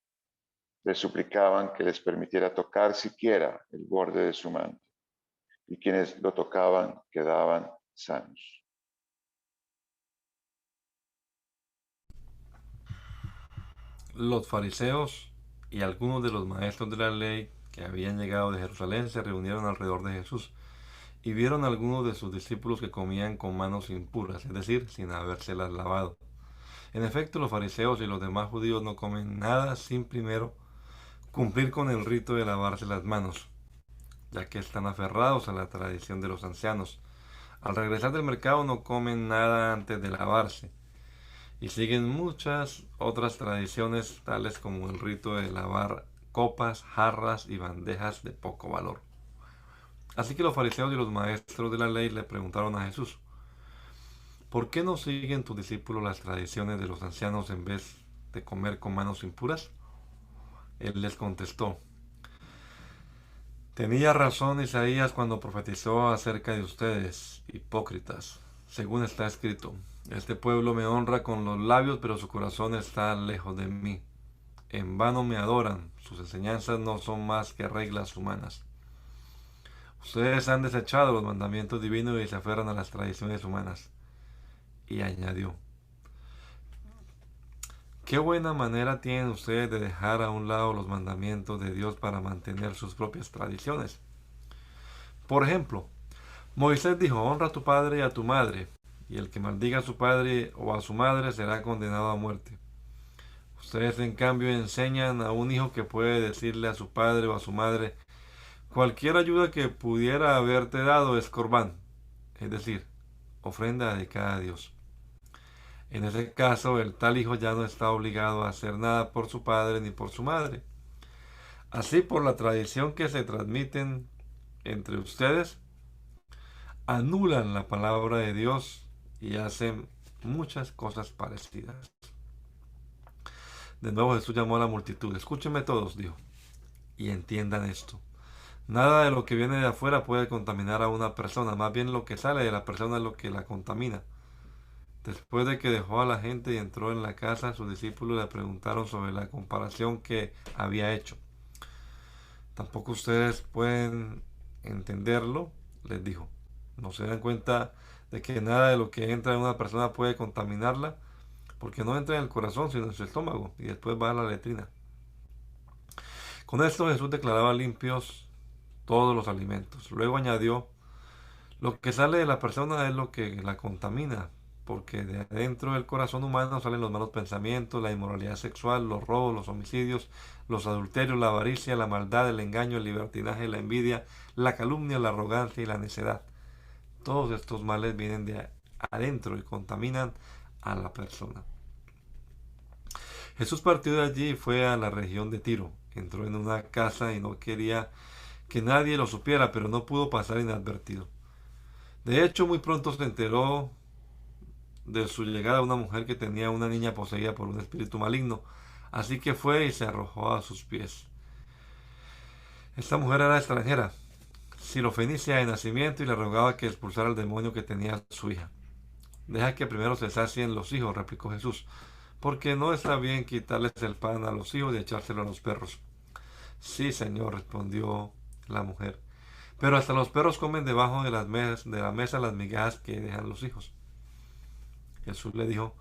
Les suplicaban que les permitiera tocar siquiera el borde de su manto, y quienes lo tocaban quedaban sanos. Los fariseos y algunos de los maestros de la ley que habían llegado de Jerusalén se reunieron alrededor de Jesús y vieron a algunos de sus discípulos que comían con manos impuras, es decir, sin habérselas lavado. En efecto, los fariseos y los demás judíos no comen nada sin primero cumplir con el rito de lavarse las manos, ya que están aferrados a la tradición de los ancianos. Al regresar del mercado no comen nada antes de lavarse y siguen muchas otras tradiciones tales como el rito de lavar copas, jarras y bandejas de poco valor. Así que los fariseos y los maestros de la ley le preguntaron a Jesús: ¿por qué no siguen tus discípulos las tradiciones de los ancianos en vez de comer con manos impuras? Él les contestó: tenía razón Isaías cuando profetizó acerca de ustedes, hipócritas. Según está escrito: este pueblo me honra con los labios, pero su corazón está lejos de mí. En vano me adoran, sus enseñanzas no son más que reglas humanas. Ustedes han desechado los mandamientos divinos y se aferran a las tradiciones humanas. Y añadió: qué buena manera tienen ustedes de dejar a un lado los mandamientos de Dios para mantener sus propias tradiciones. Por ejemplo, Moisés dijo: honra a tu padre y a tu madre, y el que maldiga a su padre o a su madre será condenado a muerte. Ustedes, en cambio, enseñan a un hijo que puede decirle a su padre o a su madre: cualquier ayuda que pudiera haberte dado es corbán, es decir, ofrenda dedicada a Dios. En ese caso, el tal hijo ya no está obligado a hacer nada por su padre ni por su madre. Así, por la tradición que se transmiten entre ustedes, anulan la palabra de Dios y hacen muchas cosas parecidas. De nuevo Jesús llamó a la multitud. Escúchenme todos, dijo, y entiendan esto. Nada de lo que viene de afuera puede contaminar a una persona, más bien lo que sale de la persona es lo que la contamina. Después de que dejó a la gente y entró en la casa, sus discípulos le preguntaron sobre la comparación que había hecho. ¿Tampoco ustedes pueden entenderlo?, les dijo. ¿No se dan cuenta de que nada de lo que entra en una persona puede contaminarla? Porque no entra en el corazón, sino en su estómago, y después va a la letrina. Con esto Jesús declaraba limpios todos los alimentos. Luego añadió: lo que sale de la persona es lo que la contamina, porque de adentro del corazón humano salen los malos pensamientos, la inmoralidad sexual, los robos, los homicidios, los adulterios, la avaricia, la maldad, el engaño, el libertinaje, la envidia, la calumnia, la arrogancia y la necedad. Todos estos males vienen de adentro y contaminan a la persona. Jesús partió de allí y fue a la región de Tiro. Entró en una casa y no quería que nadie lo supiera, pero no pudo pasar inadvertido. De hecho, muy pronto se enteró de su llegada una mujer que tenía una niña poseída por un espíritu maligno, así que fue y se arrojó a sus pies. Esta mujer era extranjera, sirofenicia de nacimiento, y le rogaba que expulsara al demonio que tenía su hija. Deja que primero se sacien los hijos, replicó Jesús, porque no está bien quitarles el pan a los hijos y echárselo a los perros. Sí, Señor, respondió la mujer, pero hasta los perros comen debajo de la mesa las migajas que dejan los hijos. Jesús le dijo: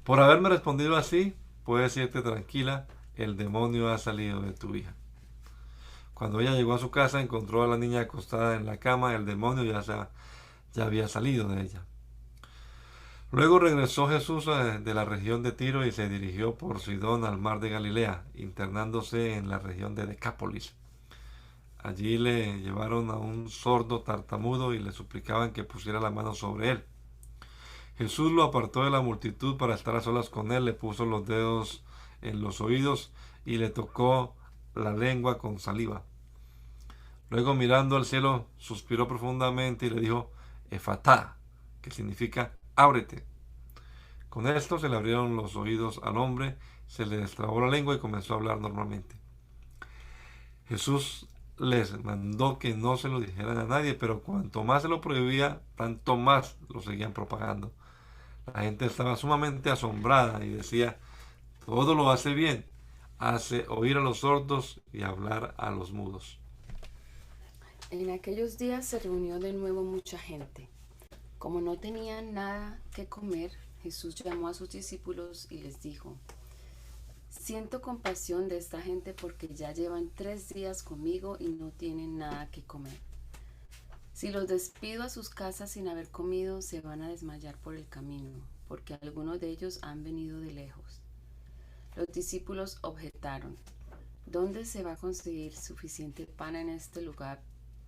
por haberme respondido así, puedes irte tranquila, el demonio ha salido de tu hija. Cuando ella llegó a su casa, encontró a la niña acostada en la cama. El demonio ya había salido de ella. Luego regresó Jesús de la región de Tiro y se dirigió por Sidón al mar de Galilea, internándose en la región de Decápolis. Allí le llevaron a un sordo tartamudo y le suplicaban que pusiera la mano sobre él. Jesús lo apartó de la multitud para estar a solas con él, le puso los dedos en los oídos y le tocó la lengua con saliva. Luego, mirando al cielo, suspiró profundamente y le dijo, Efatá, que significa ábrete. Con esto se le abrieron los oídos al hombre, se le destrabó la lengua y comenzó a hablar normalmente. Jesús les mandó que no se lo dijeran a nadie, pero cuanto más se lo prohibía, tanto más lo seguían propagando. La gente estaba sumamente asombrada y decía, todo lo hace bien, hace oír a los sordos y hablar a los mudos. En aquellos días se reunió de nuevo mucha gente. Como no tenían nada que comer, Jesús llamó a sus discípulos y les dijo, siento compasión de esta gente porque ya llevan 3 días conmigo y no tienen nada que comer. Si los despido a sus casas sin haber comido, se van a desmayar por el camino, porque algunos de ellos han venido de lejos. Los discípulos objetaron, ¿dónde se va a conseguir suficiente pan en este lugar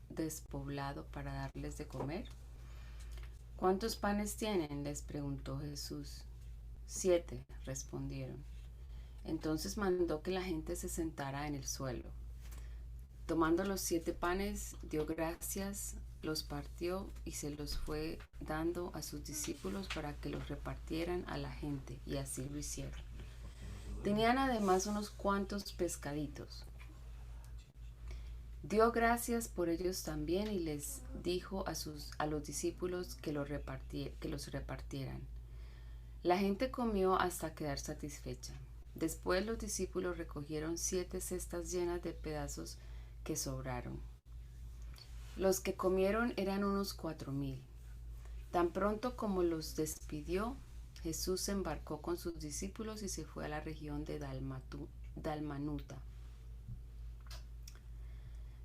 despoblado para darles de comer? ¿Cuántos panes tienen?, les preguntó Jesús. 7, respondieron. Entonces mandó que la gente se sentara en el suelo. Tomando los 7 panes, dio gracias, los partió y se los fue dando a sus discípulos para que los repartieran a la gente, y así lo hicieron. Tenían además unos cuantos pescaditos. Dio gracias por ellos también y les dijo a los discípulos que los repartieran. La gente comió hasta quedar satisfecha. Después los discípulos recogieron 7 cestas llenas de pedazos que sobraron. Los que comieron eran unos 4,000. Tan pronto como los despidió, Jesús se embarcó con sus discípulos y se fue a la región de Dalmanuta.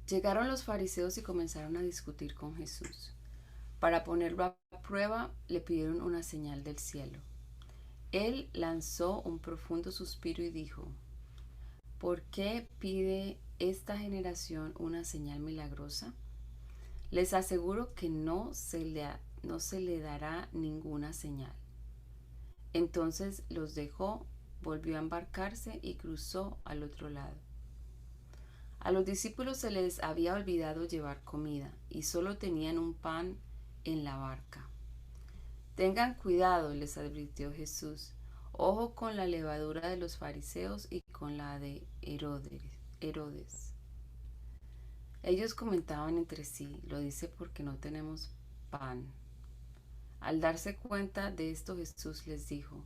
Llegaron los fariseos y comenzaron a discutir con Jesús. Para ponerlo a prueba, le pidieron una señal del cielo. Él lanzó un profundo suspiro y dijo, ¿por qué pide esta generación una señal milagrosa? Les aseguro que no se le dará ninguna señal. Entonces los dejó, volvió a embarcarse y cruzó al otro lado. A los discípulos se les había olvidado llevar comida y solo tenían un pan en la barca. Tengan cuidado, les advirtió Jesús. Ojo con la levadura de los fariseos y con la de Herodes. Ellos comentaban entre sí, lo dice porque no tenemos pan. Al darse cuenta de esto, Jesús les dijo,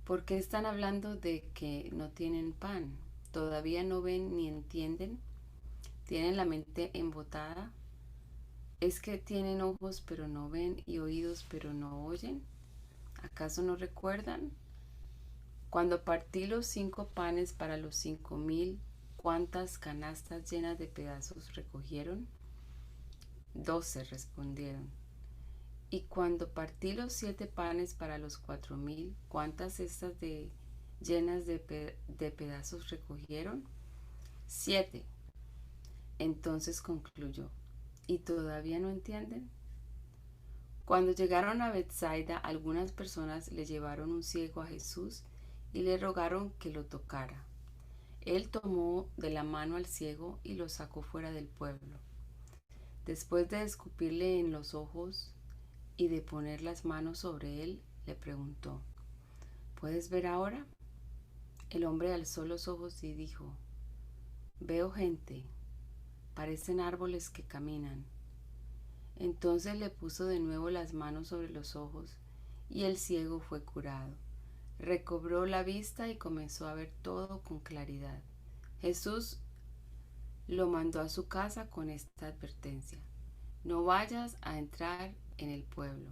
¿por qué están hablando de que no tienen pan? ¿Todavía no ven ni entienden? ¿Tienen la mente embotada? ¿Es que tienen ojos pero no ven y oídos pero no oyen? ¿Acaso no recuerdan? Cuando partí los 5 panes para los 5,000, ¿cuántas canastas llenas de pedazos recogieron? 12, respondieron. Y cuando partí los 7 panes para los 4,000, ¿cuántas cestas llenas de pedazos recogieron? 7. Entonces concluyó, ¿y todavía no entienden? Cuando llegaron a Betsaida, algunas personas le llevaron un ciego a Jesús y le rogaron que lo tocara. Él tomó de la mano al ciego y lo sacó fuera del pueblo. Después de escupirle en los ojos y de poner las manos sobre él, le preguntó, ¿puedes ver ahora? El hombre alzó los ojos y dijo, veo gente, parecen árboles que caminan. Entonces le puso de nuevo las manos sobre los ojos y el ciego fue curado. Recobró la vista y comenzó a ver todo con claridad. Jesús lo mandó a su casa con esta advertencia, no vayas a entrar en el pueblo.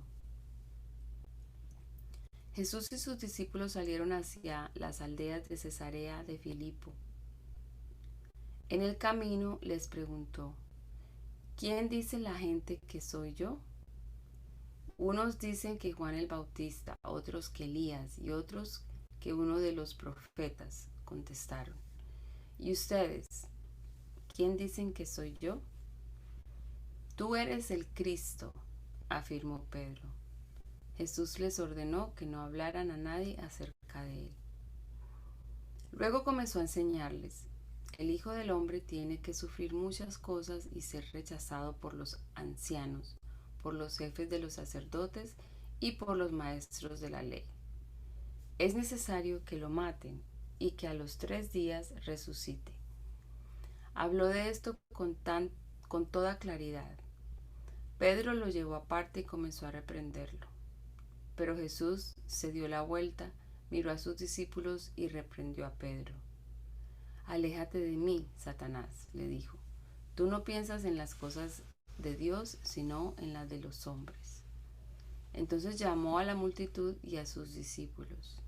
Jesús y sus discípulos salieron hacia las aldeas de Cesarea de Filipo. En el camino les preguntó, ¿quién dice la gente que soy yo? Unos dicen que Juan el Bautista, otros que Elías y otros que uno de los profetas, contestaron. ¿Y ustedes? ¿Quién dicen que soy yo? Tú eres el Cristo, afirmó Pedro. Jesús les ordenó que no hablaran a nadie acerca de él. Luego comenzó a enseñarles: el Hijo del Hombre tiene que sufrir muchas cosas y ser rechazado por los ancianos, por los jefes de los sacerdotes y por los maestros de la ley. Es necesario que lo maten y que a los 3 días resucite. Habló de esto con toda claridad. Pedro lo llevó aparte y comenzó a reprenderlo. Pero Jesús se dio la vuelta, miró a sus discípulos y reprendió a Pedro. Aléjate de mí, Satanás, le dijo. Tú no piensas en las cosas de Dios, sino en las de los hombres. Entonces llamó a la multitud y a sus discípulos.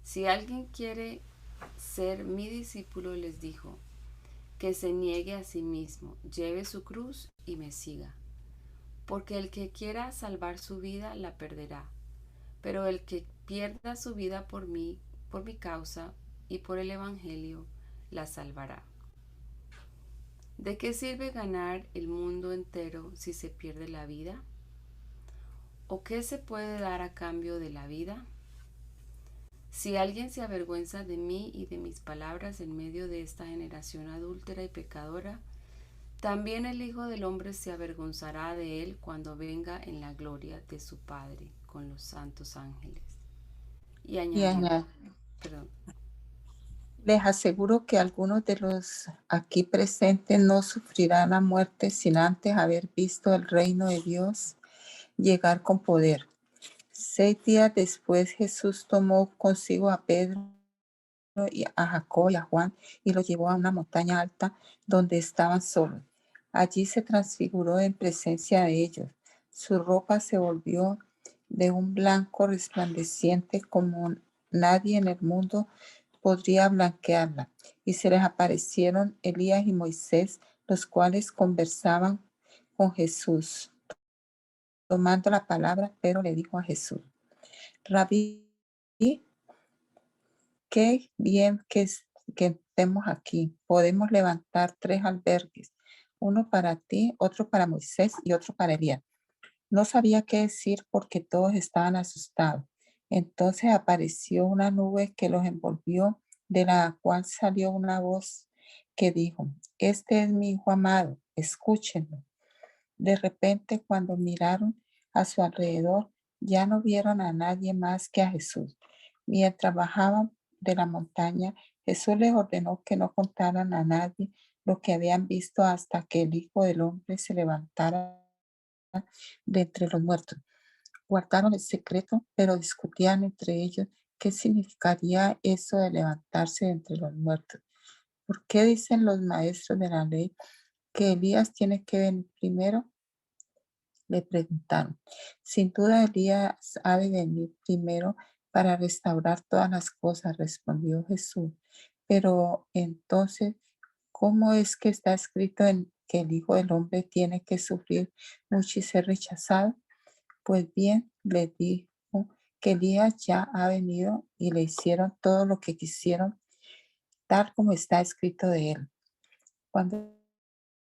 Si alguien quiere ser mi discípulo, les dijo, que se niegue a sí mismo, lleve su cruz y me siga. Porque el que quiera salvar su vida la perderá, pero el que pierda su vida por mi causa y por el Evangelio, la salvará. ¿De qué sirve ganar el mundo entero si se pierde la vida? ¿O qué se puede dar a cambio de la vida? Si alguien se avergüenza de mí y de mis palabras en medio de esta generación adúltera y pecadora, también el Hijo del Hombre se avergonzará de él cuando venga en la gloria de su Padre con los santos ángeles. Y añadió, les aseguro que algunos de los aquí presentes no sufrirán la muerte sin antes haber visto el reino de Dios llegar con poder. 6 días después, Jesús tomó consigo a Pedro y a Jacobo y a Juan y los llevó a una montaña alta donde estaban solos. Allí se transfiguró en presencia de ellos. Su ropa se volvió de un blanco resplandeciente como nadie en el mundo podría blanquearla. Y se les aparecieron Elías y Moisés, los cuales conversaban con Jesús. Tomando la palabra, Pedro le dijo a Jesús: Rabí, qué bien que estemos aquí. Podemos levantar 3 albergues, uno para ti, otro para Moisés y otro para Elías. No sabía qué decir porque todos estaban asustados. Entonces apareció una nube que los envolvió, de la cual salió una voz que dijo: Este es mi Hijo amado, escúchenlo. De repente, cuando miraron a su alrededor, ya no vieron a nadie más que a Jesús. Mientras bajaban de la montaña, Jesús les ordenó que no contaran a nadie lo que habían visto hasta que el Hijo del Hombre se levantara de entre los muertos. Guardaron el secreto, pero discutían entre ellos qué significaría eso de levantarse de entre los muertos. ¿Por qué dicen los maestros de la ley que Elías tiene que venir primero? Le preguntaron. Sin duda Elías ha de venir primero para restaurar todas las cosas, respondió Jesús. Pero entonces, ¿cómo es que está escrito en que el Hijo del Hombre tiene que sufrir mucho y ser rechazado? Pues bien, le dijo que Elías ya ha venido y le hicieron todo lo que quisieron, tal como está escrito de él. Cuando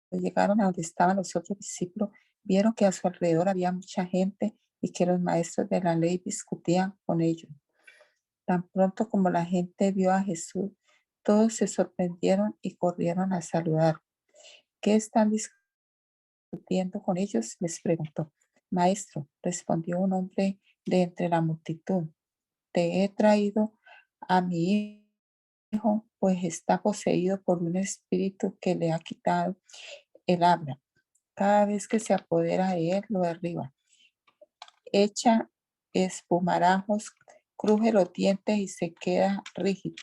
llegaron a donde estaban los otros discípulos, vieron que a su alrededor había mucha gente y que los maestros de la ley discutían con ellos. Tan pronto como la gente vio a Jesús, todos se sorprendieron y corrieron a saludar. ¿Qué están discutiendo con ellos?, les preguntó. Maestro, respondió un hombre de entre la multitud, te he traído a mi hijo, pues está poseído por un espíritu que le ha quitado el habla. Cada vez que se apodera de él, lo derriba. Echa espumarajos, cruje los dientes y se queda rígido.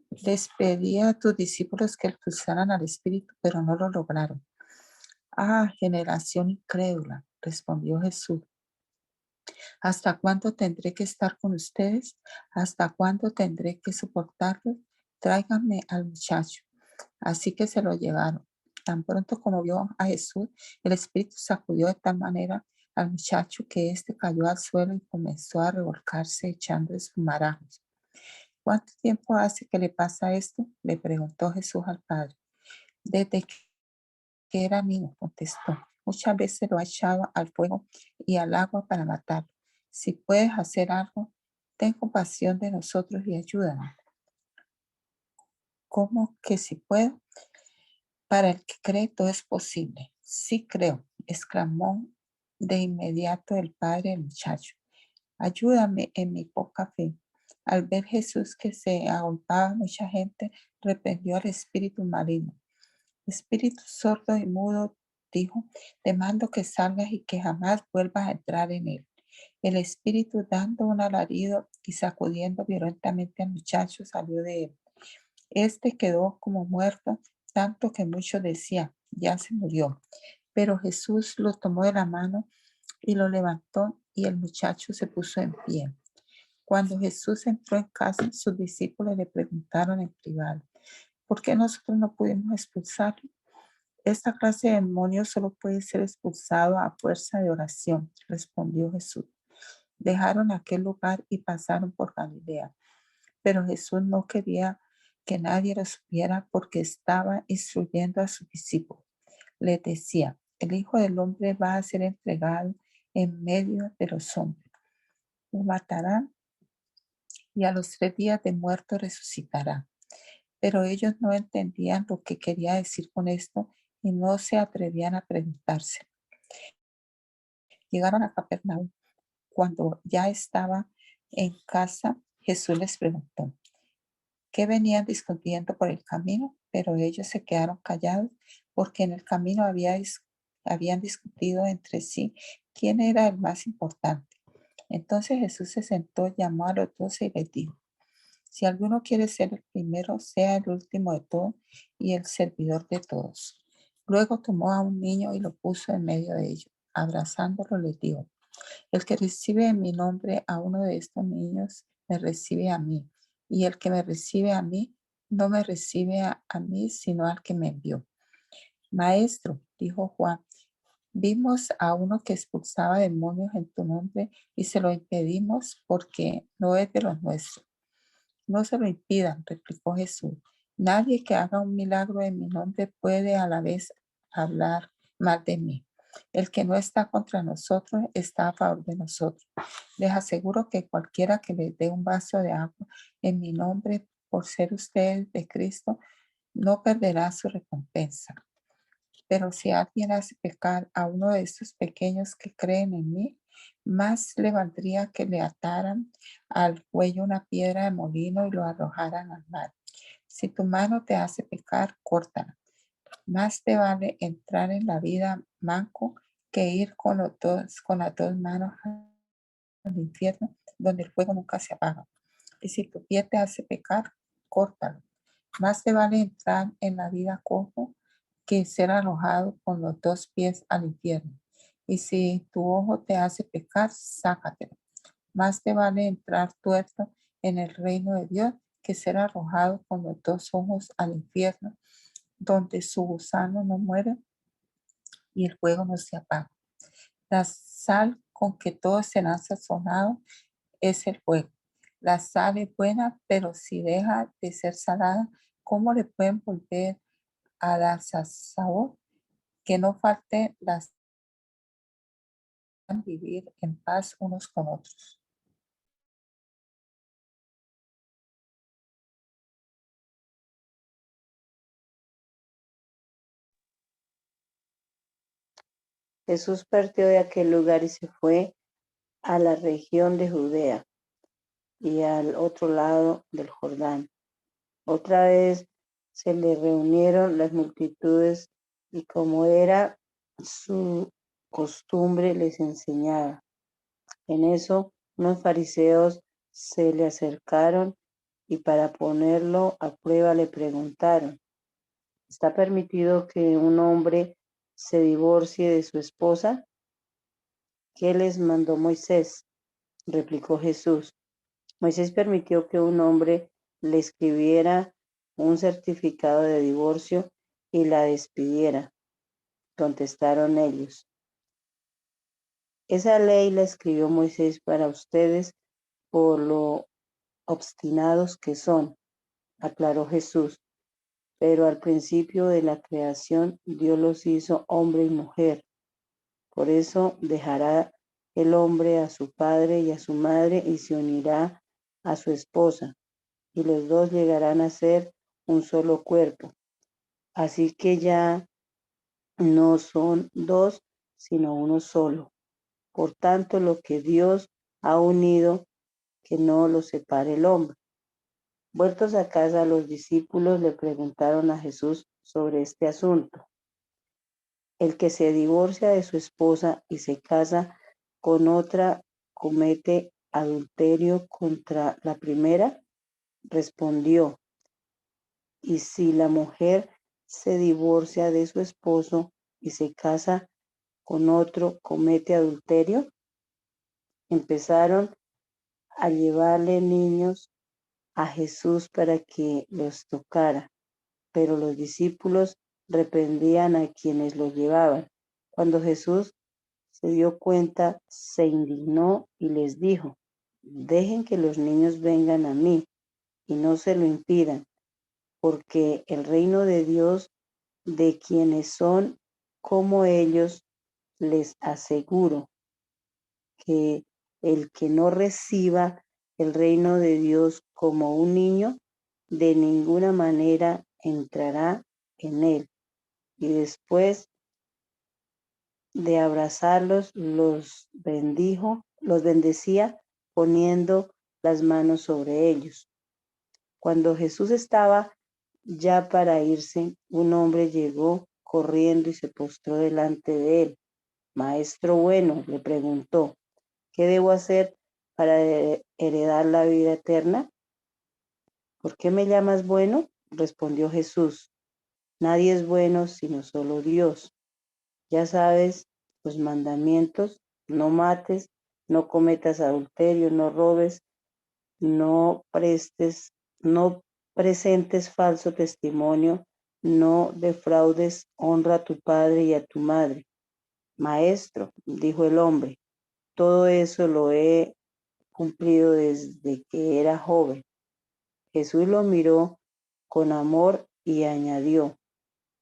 Les pedí a tus discípulos que expulsaran al espíritu, pero no lo lograron. Ah, generación incrédula, respondió Jesús. ¿Hasta cuándo tendré que estar con ustedes? ¿Hasta cuándo tendré que soportarlos? Tráiganme al muchacho. Así que se lo llevaron. Tan pronto como vio a Jesús, el espíritu sacudió de tal manera al muchacho que éste cayó al suelo y comenzó a revolcarse echando espumarajos. ¿Cuánto tiempo hace que le pasa esto?, le preguntó Jesús al padre. Desde que era niño, contestó. Muchas veces lo ha echado al fuego y al agua para matarlo. Si puedes hacer algo, ten compasión de nosotros y ayúdanos. ¿Cómo que si puedo? Para el que cree todo es posible. Sí creo, exclamó de inmediato el padre del muchacho. Ayúdame en mi poca fe. Al ver Jesús que se agolpaba mucha gente, reprendió al espíritu maligno. Espíritu sordo y mudo, dijo, te mando que salgas y que jamás vuelvas a entrar en él. El espíritu, dando un alarido y sacudiendo violentamente al muchacho, salió de él. Este quedó como muerto, tanto que muchos decían, ya se murió. Pero Jesús lo tomó de la mano y lo levantó, y el muchacho se puso en pie. Cuando Jesús entró en casa, sus discípulos le preguntaron en privado, ¿por qué nosotros no pudimos expulsarlo? Esta clase de demonios solo puede ser expulsado a fuerza de oración, respondió Jesús. Dejaron aquel lugar y pasaron por Galilea. Pero Jesús no quería que nadie lo supiera porque estaba instruyendo a sus discípulos. Les decía, el Hijo del Hombre va a ser entregado en medio de los hombres. Lo matarán y a los 3 días de muerto resucitará. Pero ellos no entendían lo que quería decir con esto y no se atrevían a preguntarse. Llegaron a Capernaum. Cuando ya estaba en casa, Jesús les preguntó, ¿qué venían discutiendo por el camino? Pero ellos se quedaron callados porque en el camino habían discutido entre sí quién era el más importante. Entonces Jesús se sentó, llamó a los 12 y les dijo, si alguno quiere ser el primero, sea el último de todos y el servidor de todos. Luego tomó a un niño y lo puso en medio de ellos. Abrazándolo les dijo, el que recibe en mi nombre a uno de estos niños, me recibe a mí. Y el que me recibe a mí, no me recibe a mí, sino al que me envió. Maestro, dijo Juan, vimos a uno que expulsaba demonios en tu nombre y se lo impedimos porque no es de los nuestros. No se lo impidan, replicó Jesús. Nadie que haga un milagro en mi nombre puede a la vez hablar mal de mí. El que no está contra nosotros está a favor de nosotros. Les aseguro que cualquiera que les dé un vaso de agua en mi nombre por ser ustedes de Cristo, no perderá su recompensa. Pero si alguien hace pecar a uno de estos pequeños que creen en mí, más le valdría que le ataran al cuello una piedra de molino y lo arrojaran al mar. Si tu mano te hace pecar, córtala. Más te vale entrar en la vida manco que ir con las dos manos al infierno, donde el fuego nunca se apaga. Y si tu pie te hace pecar, córtalo. Más te vale entrar en la vida cojo que ser arrojado con los 2 pies al infierno. Y si tu ojo te hace pecar, sácatelo. Más te vale entrar tuerto en el reino de Dios que ser arrojado con los 2 ojos al infierno, donde su gusano no muere y el fuego no se apaga. La sal con que todo será sazonado es el fuego. La sal es buena, pero si deja de ser salada, ¿cómo le pueden volver a dar sabor? Que no falte las vivir en paz unos con otros. Jesús partió de aquel lugar y se fue a la región de Judea y al otro lado del Jordán. Otra vez se le reunieron las multitudes y como era su costumbre les enseñaba. En eso unos fariseos se le acercaron y para ponerlo a prueba le preguntaron, ¿está permitido que un hombre se divorcie de su esposa? ¿Qué les mandó Moisés? Replicó Jesús. Moisés permitió que un hombre le escribiera un certificado de divorcio y la despidiera. Contestaron ellos. Esa ley la escribió Moisés para ustedes por lo obstinados que son, aclaró Jesús. Pero al principio de la creación Dios los hizo hombre y mujer. Por eso dejará el hombre a su padre y a su madre y se unirá a su esposa, y los dos llegarán a ser un solo cuerpo. Así que ya no son dos, sino uno solo. Por tanto, lo que Dios ha unido, que no lo separe el hombre. Vueltos a casa, los discípulos le preguntaron a Jesús sobre este asunto. El que se divorcia de su esposa y se casa con otra comete adulterio contra la primera. Respondió, y si la mujer se divorcia de su esposo y se casa con otro, comete adulterio. Empezaron a llevarle niños a Jesús para que los tocara, pero los discípulos reprendían a quienes los llevaban. Cuando Jesús se dio cuenta, se indignó y les dijo, dejen que los niños vengan a mí y no se lo impidan, porque el reino de Dios de quienes son como ellos, les aseguro que el que no reciba el reino de Dios como un niño, de ninguna manera entrará en él. Y después de abrazarlos, los bendecía poniendo las manos sobre ellos. Cuando Jesús estaba ya para irse, un hombre llegó corriendo y se postró delante de él. Maestro bueno, le preguntó, ¿qué debo hacer para heredar la vida eterna? ¿Por qué me llamas bueno? Respondió Jesús. Nadie es bueno sino solo Dios. Ya sabes los mandamientos, no mates, no cometas adulterio, no robes, no presentes falso testimonio, no defraudes, honra a tu padre y a tu madre. Maestro, dijo el hombre, todo eso lo he cumplido desde que era joven. Jesús lo miró con amor y añadió,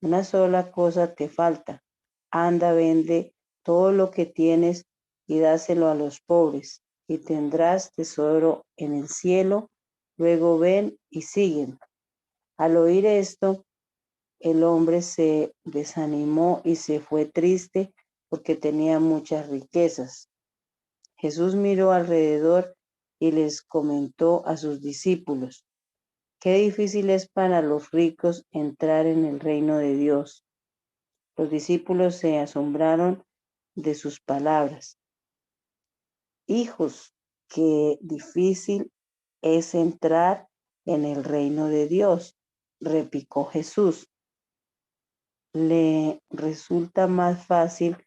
una sola cosa te falta. Anda, vende todo lo que tienes y dáselo a los pobres, y tendrás tesoro en el cielo. Luego ven y sígueme. Al oír esto, el hombre se desanimó y se fue triste porque tenía muchas riquezas. Jesús miró alrededor y les comentó a sus discípulos, qué difícil es para los ricos entrar en el reino de Dios. Los discípulos se asombraron de sus palabras. Hijos, qué difícil es entrar en el reino de Dios, replicó Jesús. Le resulta más fácil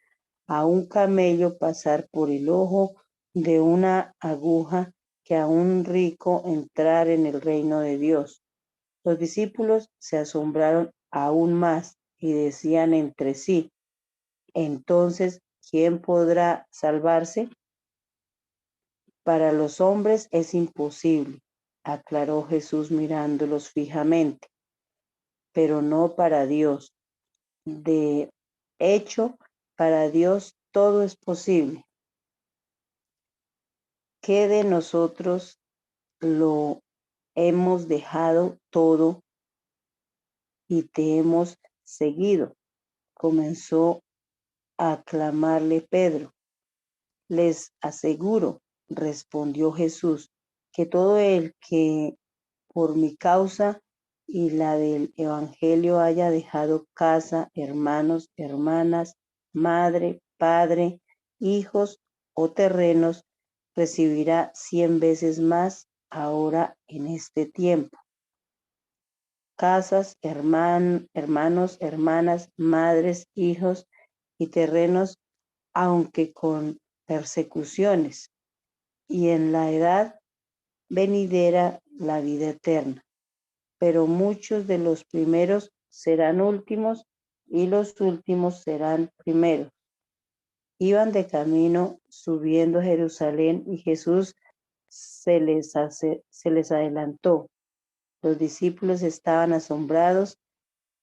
a un camello pasar por el ojo de una aguja que a un rico entrar en el reino de Dios. Los discípulos se asombraron aún más y decían entre sí, entonces, ¿quién podrá salvarse? Para los hombres es imposible, aclaró Jesús mirándolos fijamente, pero no para Dios. De hecho, para Dios todo es posible. ¿Qué de nosotros lo hemos dejado todo y te hemos seguido? Comenzó a clamarle Pedro. Les aseguro, respondió Jesús, que todo el que por mi causa y la del Evangelio haya dejado casa, hermanos, hermanas, madre, padre, hijos o terrenos, recibirá 100 veces más ahora en este tiempo. Casas, hermanos, hermanas, madres, hijos y terrenos, aunque con persecuciones, y en la edad venidera la vida eterna. Pero muchos de los primeros serán últimos y los últimos serán primeros. Iban de camino subiendo a Jerusalén y Jesús se les adelantó. Los discípulos estaban asombrados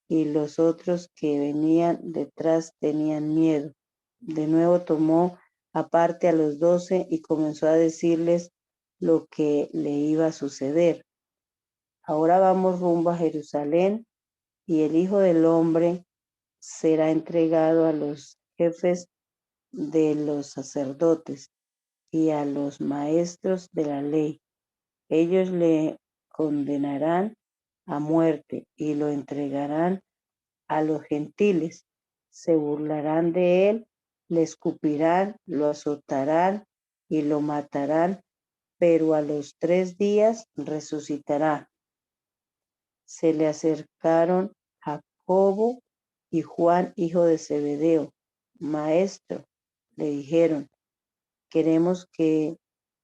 y los otros que venían detrás tenían miedo. De nuevo tomó aparte a los 12 y comenzó a decirles lo que le iba a suceder. Ahora vamos rumbo a Jerusalén y el Hijo del Hombre será entregado a los jefes de los sacerdotes y a los maestros de la ley. Ellos le condenarán a muerte y lo entregarán a los gentiles. Se burlarán de él, le escupirán, lo azotarán y lo matarán, pero a los 3 días resucitará. Se le acercaron Jacobo y Juan, hijo de Zebedeo. Maestro, le dijeron, queremos que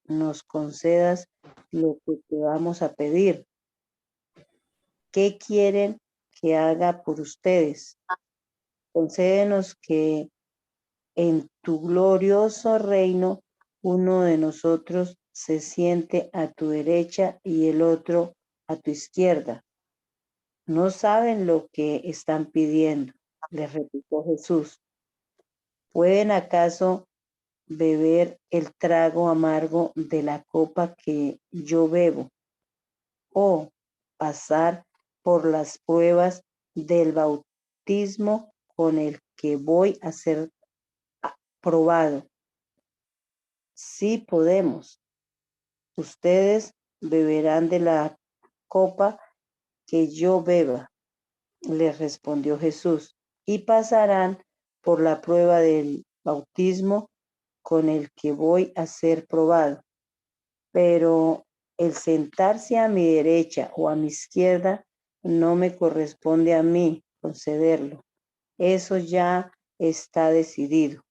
nos concedas lo que te vamos a pedir. ¿Qué quieren que haga por ustedes? Concédenos que en tu glorioso reino uno de nosotros se siente a tu derecha y el otro a tu izquierda. No saben lo que están pidiendo, les replicó Jesús. ¿Pueden acaso beber el trago amargo de la copa que yo bebo, o pasar por las pruebas del bautismo con el que voy a ser probado? Sí podemos. Ustedes beberán de la copa que yo beba, les respondió Jesús, y pasarán por la prueba del bautismo con el que voy a ser probado. Pero el sentarse a mi derecha o a mi izquierda no me corresponde a mí concederlo. Eso ya está decidido.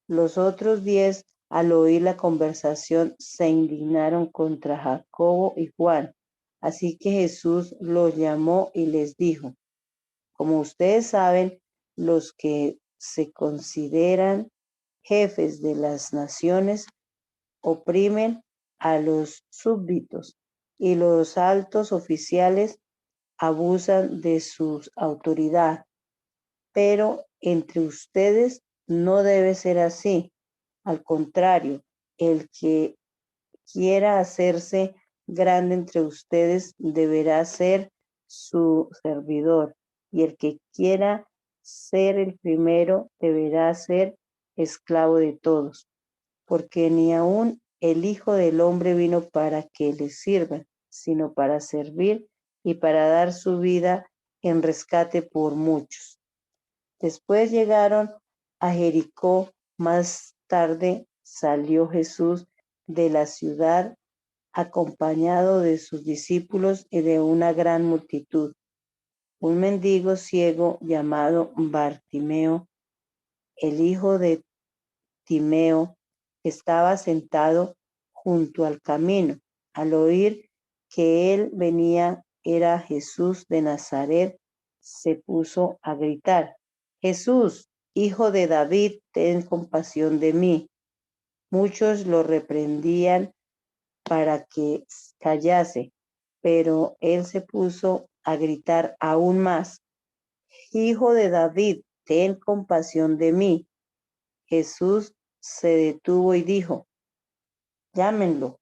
Los otros 10, al oír la conversación, se indignaron contra Jacobo y Juan. Así que Jesús los llamó y les dijo, como ustedes saben, los que se consideran jefes de las naciones oprimen a los súbditos y los altos oficiales abusan de su autoridad. Pero entre ustedes no debe ser así. Al contrario, el que quiera hacerse grande entre ustedes deberá ser su servidor, y el que quiera ser el primero deberá ser esclavo de todos, porque ni aun el Hijo del Hombre vino para que le sirvan, sino para servir y para dar su vida en rescate por muchos. Después llegaron a Jericó. Más tarde salió Jesús de la ciudad acompañado de sus discípulos y de una gran multitud. Un mendigo ciego llamado Bartimeo, el hijo de Timeo, estaba sentado junto al camino. Al oír que él venía, era Jesús de Nazaret, se puso a gritar, Jesús, hijo de David, ten compasión de mí. Muchos lo reprendían para que callase, pero él se puso a gritar aún más, Hijo de David, ten compasión de mí. Jesús se detuvo y dijo, llámenlo.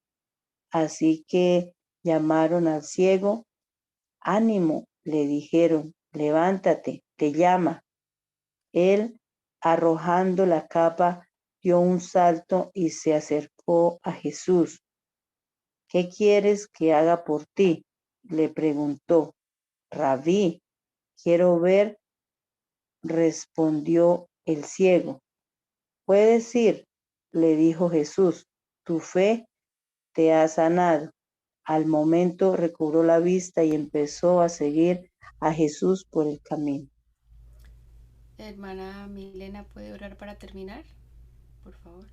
Así que llamaron al ciego. Ánimo, le dijeron, levántate, te llama. Él, arrojando la capa, dio un salto y se acercó a Jesús. ¿Qué quieres que haga por ti? Le preguntó. Rabí, quiero ver, respondió el ciego. Puedes ir, le dijo Jesús, tu fe te ha sanado. Al momento recobró la vista y empezó a seguir a Jesús por el camino. Hermana Milena, ¿puede orar para terminar? Por favor.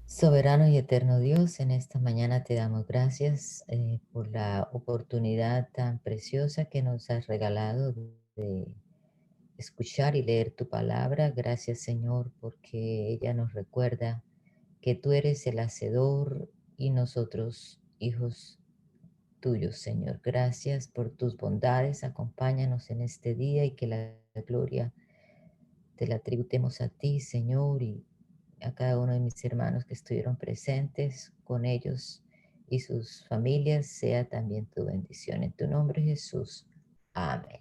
Soberano y eterno Dios, en esta mañana te damos gracias por la oportunidad tan preciosa que nos has regalado de escuchar y leer tu palabra. Gracias, Señor, porque ella nos recuerda que tú eres el hacedor y nosotros hijos tuyos, Señor. Gracias por tus bondades. Acompáñanos en este día y que la gloria te la tributemos a ti, Señor, y a cada uno de mis hermanos que estuvieron presentes. Con ellos y sus familias sea también tu bendición. En tu nombre, Jesús. Amén.